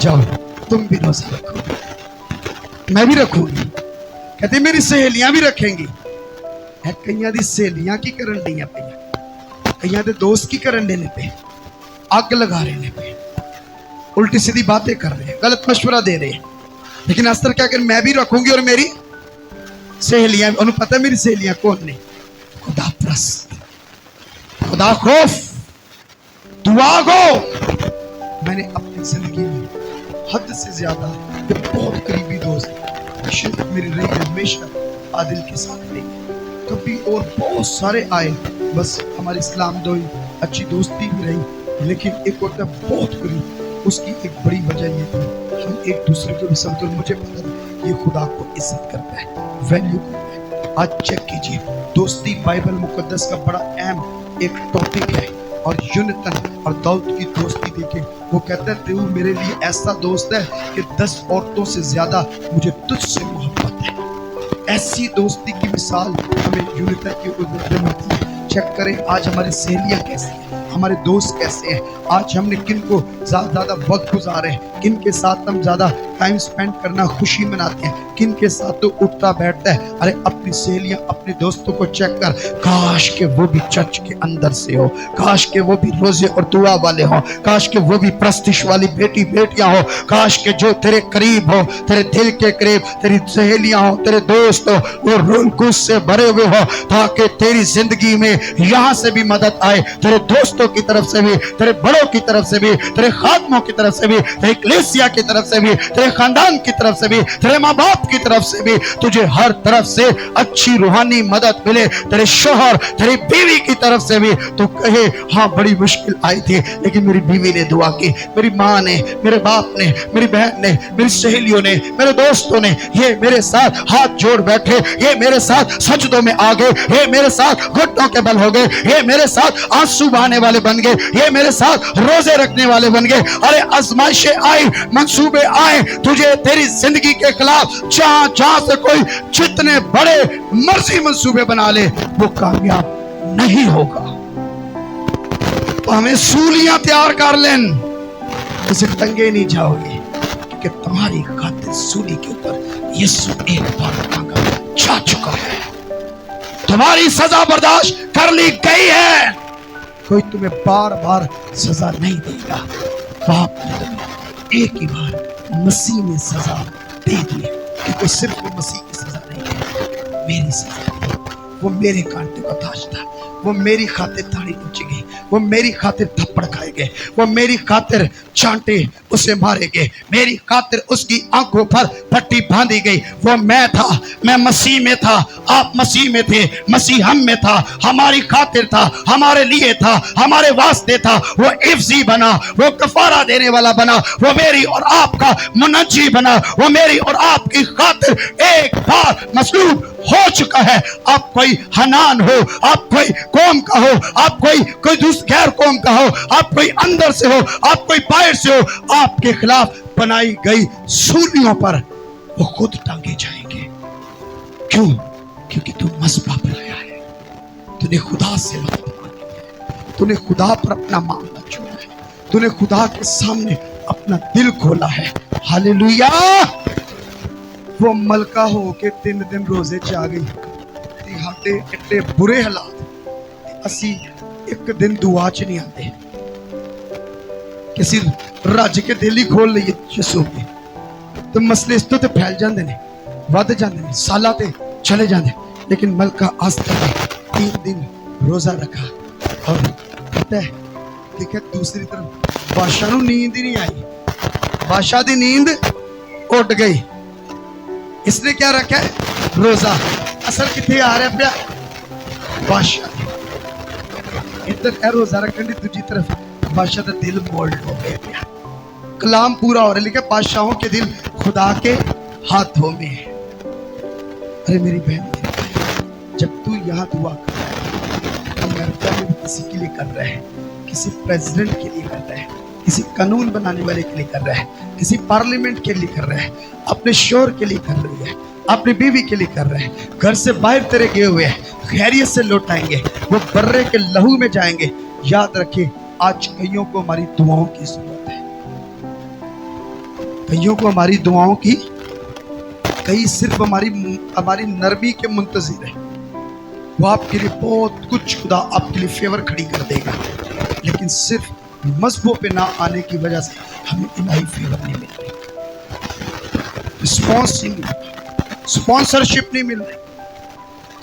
जाओ तुम भी रोजा रखो, मैं भी रखूंगी। कहते मेरी सहेलियां भी रखेंगी। कईयां दी सहेलियां की करन दियां पे, कईयां दे दोस्त की करन देने पे, आग लगा रहे पे, उल्टी सीधी बातें कर रहे हैं, गलत मशवरा दे रहे हैं। लेकिन अस्तर क्या कर, मैं भी रखूंगी और मेरी सहेलियां, उन्हें पता है मेरी सहेलियां कौन ने? खुदा प्रस्त, खुदा खौफ, दुआ गो। मैंने अपनी जिंदगी में हद से ज्यादा बहुत करीबी दोस्त मेरी रही, हमेशा आदिल के साथ रही, कभी और बहुत सारे आए, बस हमारी इस्लाम दो अच्छी दोस्ती भी रही। लेकिन एक वक्त बहुत करीब, उसकी एक बड़ी वजह ये थी, हम एक दूसरे को भी समझते, मुझे पता है ये खुदा को इज्जत करता है, वैल्यू करता है। आज चेक कीजिए, दोस्ती बाइबल मुकद्दस का बड़ा अहम एक टॉपिक है। और यूनतन और दाऊद की दोस्ती देखें, वो कहता है तू मेरे लिए ऐसा दोस्त है कि 10 औरतों से ज्यादा मुझे तुझसे मोहब्बत है। ऐसी दोस्ती की मिसाल हमें यूनतन की उम्र में मिलती है। चेक करें आज हमारी सहेलियां कैसी हैं, हमारे दोस्त कैसे हैं, आज हमने किन को ज़्यादा वक्त गुजारे हैं, किन के साथ हम ज़्यादा टाइम स्पेंड करना खुशी मनाते हैं, किन के साथ तो उठता बैठता है। अरे अपनी सहेलियां अपने दोस्तों को चेक कर, काश के वो भी चर्च के अंदर से हो, काश के वो भी रोजे और दुआ वाले हो, काश के वो भी प्रस्तिश वाली बेटी बेटियां हो, काश के जो तेरे करीब हो, तेरे दिल के करीब तेरी सहेलियां हो, तेरे दोस्त हो, वो रूह से भरे हुए हो, ताकि तेरी जिंदगी में यहाँ से भी मदद आए, तेरे दोस्तों की तरफ से भी, तेरे बड़ों की तरफ से भी, तेरे खादमों की तरफ से भी, तेरी कलीसिया की तरफ से भी, तेरे खानदान की तरफ से भी, तेरे माँ बाप की तरफ से भी तुझे हर तरफ से अच्छी रूहानी मदद मिले। तेरे शोहर तेरी बीवी की तरफ से भी तो कहे हाँ बड़ी मुश्किल आई थी लेकिन मेरी बीवी ने दुआ की, मेरी माँ ने, मेरे बाप ने, मेरी बहन ने, मेरी सहेलियों ने, मेरे दोस्तों ने, ये मेरे साथ हाथ जोड़ बैठे, ये मेरे साथ सजदों में आ गए, ये मेरे साथ घुटनों के बल हो गए, ये मेरे साथ आंसू बहाने वाले बन गए, ये मेरे साथ रोजे रखने वाले बन गए। अरे आजमाइशें आई, मंसूबे आए तुझे तेरी जिंदगी के खिलाफ, जहां जहां से कोई जितने बड़े मर्जी मंसूबे बना ले वो कामयाब नहीं होगा। तो हमें सूलियां तैयार कर लें, इसे टंगे नहीं जाओगे, क्योंकि तुम्हारी खातिर सूली के ऊपर यीशु एक बार टांगा जा चुका है, तुम्हारी सजा बर्दाश्त कर ली गई है, कोई तुम्हें बार बार सजा नहीं देगा। बाप ने तुम्हें एक ही बार मसीह में सजा दे दी, क्योंकि सिर्फ वो मसीह की सजा नहीं है, मेरी सजा दी। वो मेरे कांटे का ताज था, वो मेरी खातिर ताड़ी नोची गई, वो मेरी खातिर थप्पड़ खाए गए, वो मेरी खातिर चांटे उसे मारे गए, मेरी खातिर उसकी आंखों पर पट्टी बांधी गई। वो मैं था, मैं मसीह में था, आप मसीह में थे, मसीह हम में था, हमारी खातिर था, हमारे लिए था, हमारे वास्ते था। वो इफ्जी बना, वो कफारा देने वाला बना, वो मेरी और आपका मुनज्जी बना, वो मेरी और आपकी खातिर एक बार मसलूब हो चुका है। आप कोई हनान हो, आप कोई कौम का हो, आप कोई दूसरी गैर कौम का हो, आप कोई अंदर से हो, आप कोई बाहर से हो, आपके खिलाफ बनाई गई सूलियों पर वो खुद टांगे जाएंगे। क्यों? क्योंकि तू मज़बा पर आया है, तूने खुदा से मदद मांगी है, तूने खुदा पर अपना मामला छोड़ा है, तूने खुदा के सामने अपना दिल खोला है। हालेलुया। वो मलका हो के 3 दिन रोजे च आ गई, हाटे इतने बुरे हालात, असी एक दिन दुआ च नहीं आते, किसी रज के दिल ही खोल लीए यीशु के, तो मसले इस तो फैल जाते हैं, वध जाते हैं, साल ते चले जाते। लेकिन मलका आज तक 3 दिन रोजा रखा, और पता है देखा दूसरी तरफ बादशाह नूं नींद ही नहीं आई, बादशाह दी नींद उड़ गई। इसने क्या रखा है? रोजा। असर कितने आ रहा पिया? बादशाह इधर है रोजा रखने की, दूसरी तरफ बादशाह का दिल मोल्ड हो गया पिया। कलाम पूरा हो रहा, लेकिन बादशाहों के दिल खुदा के हाथों में है। अरे मेरी बहन, मेरे भाई, जब तू यहाँ दुआ कर रहा है, अमेरिका में भी किसी के लिए कर रहा है, किसी प्रेसिडेंट के लिए कर रहा है, किसी कानून बनाने वाले के लिए कर रहा है, किसी पार्लियामेंट के लिए कर रहा है, अपने शोहर के लिए कर रही है, अपनी बीवी के लिए कर रहा है, घर से बाहर तेरे गए हुए हैं, खैरियत से लौट आएंगे, वो बर्रे के लहू में जाएंगे। याद रखिए, आज कईयों को हमारी दुआओं की जरूरत है, कईयों को हमारी दुआओं की, कई सिर्फ हमारी नरमी के मुंतजिर है। वो आपके लिए बहुत कुछ खुदा आपके लिए फेवर खड़ी कर देगा, लेकिन सिर्फ मजहबों पे ना आने की वजह से हमें इलाही फेवर नहीं मिल रही, रिस्पॉन्स नहीं मिल रहा, स्पॉन्सरशिप नहीं मिल रही।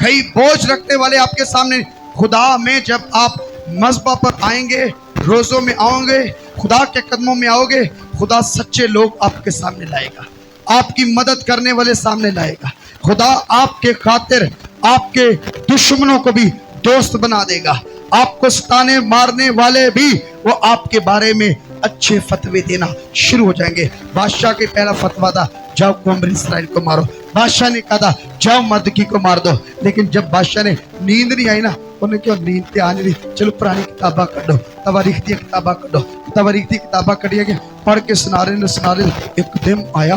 कई बोझ रखने वाले आपके सामने, खुदा में जब आप मजहबा पर आएंगे, रोजों में आओगे, खुदा के कदमों में आओगे, खुदा सच्चे लोग आपके सामने लाएगा, आपकी मदद करने वाले सामने लाएगा। खुदा आपके खातिर आपके दुश्मनों को भी दोस्त बना देगा, आपको सताने मारने वाले भी वो आपके बारे में अच्छे फतवे देना शुरू हो जाएंगे। बादशाह के पहला फतवा था, जाओ कौम इस्राइल को मारो। बादशाह ने कहा था, जाओ मर्दकी को मार दो। लेकिन जब बादशाह ने नींद नहीं आई ना, उन्हें क्यों नींद ते आने दी, चलो पुरानी किताबा कढ़ो, तवारीख दी किताबा कढ़ो, तवारीख दी किताबा कढ़िया गया, पढ़ के सुना रहे। एक दिन आया,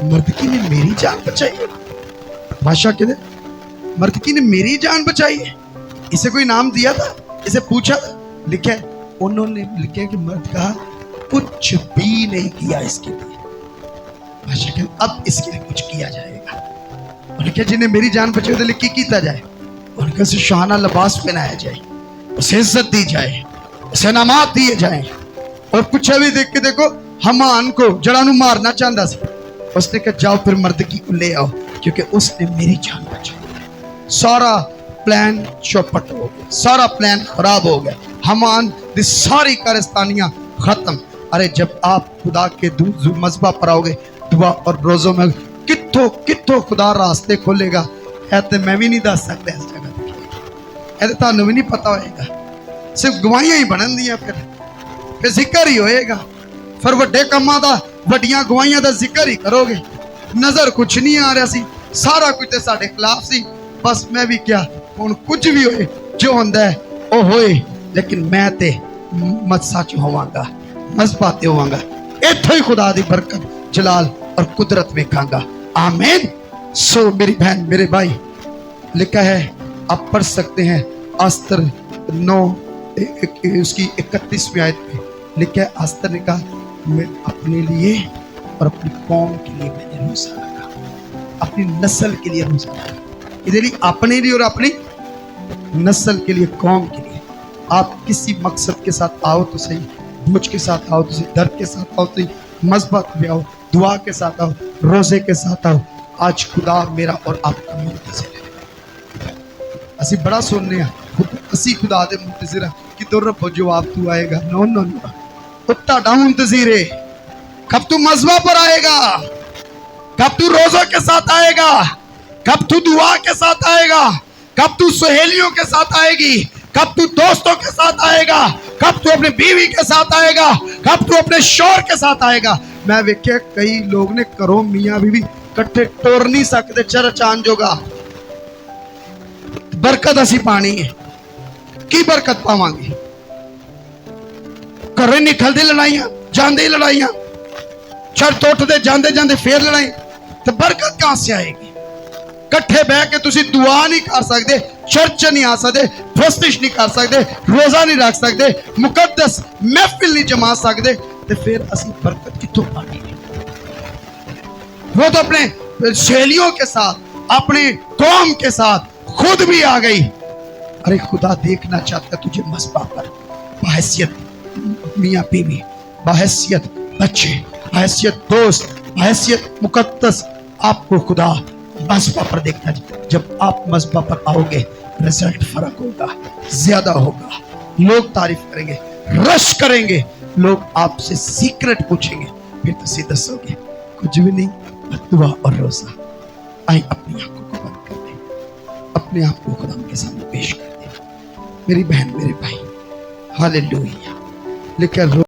मर्दकी ने मेरी जान बचाई। बादशाह कहते, मर्दकी ने मेरी जान बचाई है, इसे कोई नाम दिया था, इसे पूछा था? लिखा है, उन्होंने लिखा है कि मर्द कहा कुछ भी नहीं किया इसके लिए। बादशाह कहे अब इसके लिए कुछ किया जाएगा। उन्होंने कहा जिन्हें मेरी जान बचाई उसके लिए किया जाए। उनके उसे शाहाना लिबास पहनाया जाए, उसे इज्जत दी जाए, उसे इनामात दिए जाए। और कुछ अभी देख के देखो, हमान को जड़ा मारना चाहता सी, उसने कहा जाओ फिर मर्दकी को ले आओ क्योंकि उसने मेरी जान बचाई। सारा प्लान चौपट हो गया, सारा प्लान खराब हो गया। हमान दी सारी कारस्तानियां खत्म। अरे जब आप खुदा के मज़बा पर आओगे दुआ और रोज़ों में, कित्थों कित्थों खुदा रास्ते खोलेगा। है तो मैं भी नहीं दस सकता इस जगह पर, थानू भी नहीं पता होएगा। सिर्फ गवाहियां ही बनन दियां, फिर जिक्र ही होएगा। फिर वड्डे कम्मां दा वड्डियां गवाहियां दा जिक्र ही करोगे। नजर कुछ नहीं आ रहा सी, सारा कुछ ते साडे खिलाफ सी। बस मैं भी क्या हुण कुछ भी होए, जो हुंदा है ओ होए, लेकिन मैं ते मत सच होवांगा, मज़बा ते होवांगा। इत्थों ही खुदा दी बरकत, जलाल और कुदरत वेखांगा। आमीन। सो मेरी बहन मेरे भाई, लिखा है आप पढ़ सकते हैं अस्तर 9 उसकी 31वीं आयत में लिखा है, अस्तर ने कहा मैं अपने लिए और अपनी कौम के लिए मैंने रोज़ा रखा, अपनी नस्ल के लिए रोज़ा रखा। इधर ही अपने लिए और अपनी नस्ल के लिए, कौम के लिए। आप किसी मकसद के साथ आओ तो सही, बोझ के साथ आओ तो सही, दर्द के साथ आओ तो सही, मज़बत में आओ, दुआ के साथ आओ, रोज़े के साथ आओ। आज खुदा मेरा और आपका मुंतज़िर है। असी बड़ा सुनने हैं, असी खुदा दे मुंतज़िर है कि तो रब जवाब तू आएगा। नो नो नो, तो ताड़ा मुंतज़िर है। कब तू मज़बा पर आएगा, कब तू रोज़ों के साथ आएगा, कब तू दुआ के साथ आएगा, कब तू सहेलियों के साथ आएगी, कब तू दोस्तों के साथ आएगा, कब तू अपनी बीवी के साथ आएगा, कब तू अपने शौहर के साथ आएगा। मैं वेख्या कई लोग ने घरों मियां बीवी कट्ठे टोर नहीं सकते, चर्च आन जोगा। बरकत असी पानी है, की बरकत पावांगे? घरों निकलते लड़ाइयां, जाते लड़ाइयां, चर्च उठते जाते जाते फिर लड़ाई, तो बरकत कहां से आएगी? कट्ठे बह के तुसी दुआ नहीं कर सकते, चर्च नहीं आ सकते, फस्तिश नहीं कर सकते, रोजा नहीं रख सकते, मुकद्दस महफिल नहीं जमा सकते, तो फिर असी बरकत कितों पानी है? वो तो अपने सहेलियों के साथ, अपने कौम के साथ खुद भी आ गई। अरे खुदा देखना चाहता तुझे मज़बा पर, बहैसियत मियाँ बीवी, बहैसियत बच्चे, बहैसियत दोस्त, बहैसियत मुकद्दस। आपको खुदा मज़बा पर देखना चाहिए। जब आप मज़बा पर आओगे रिजल्ट फर्क होगा, ज्यादा होगा। लोग तारीफ करेंगे, रश करेंगे, लोग आपसे सीक्रेट पूछेंगे, फिर तुसी दसोगे कुछ भी नहीं, दुआ और रोजा। आई अपनी आंखों को बंद कर दे, अपने आप को खुदा के सामने पेश कर दे। मेरी बहन मेरे भाई, हालेलुया। लेकिन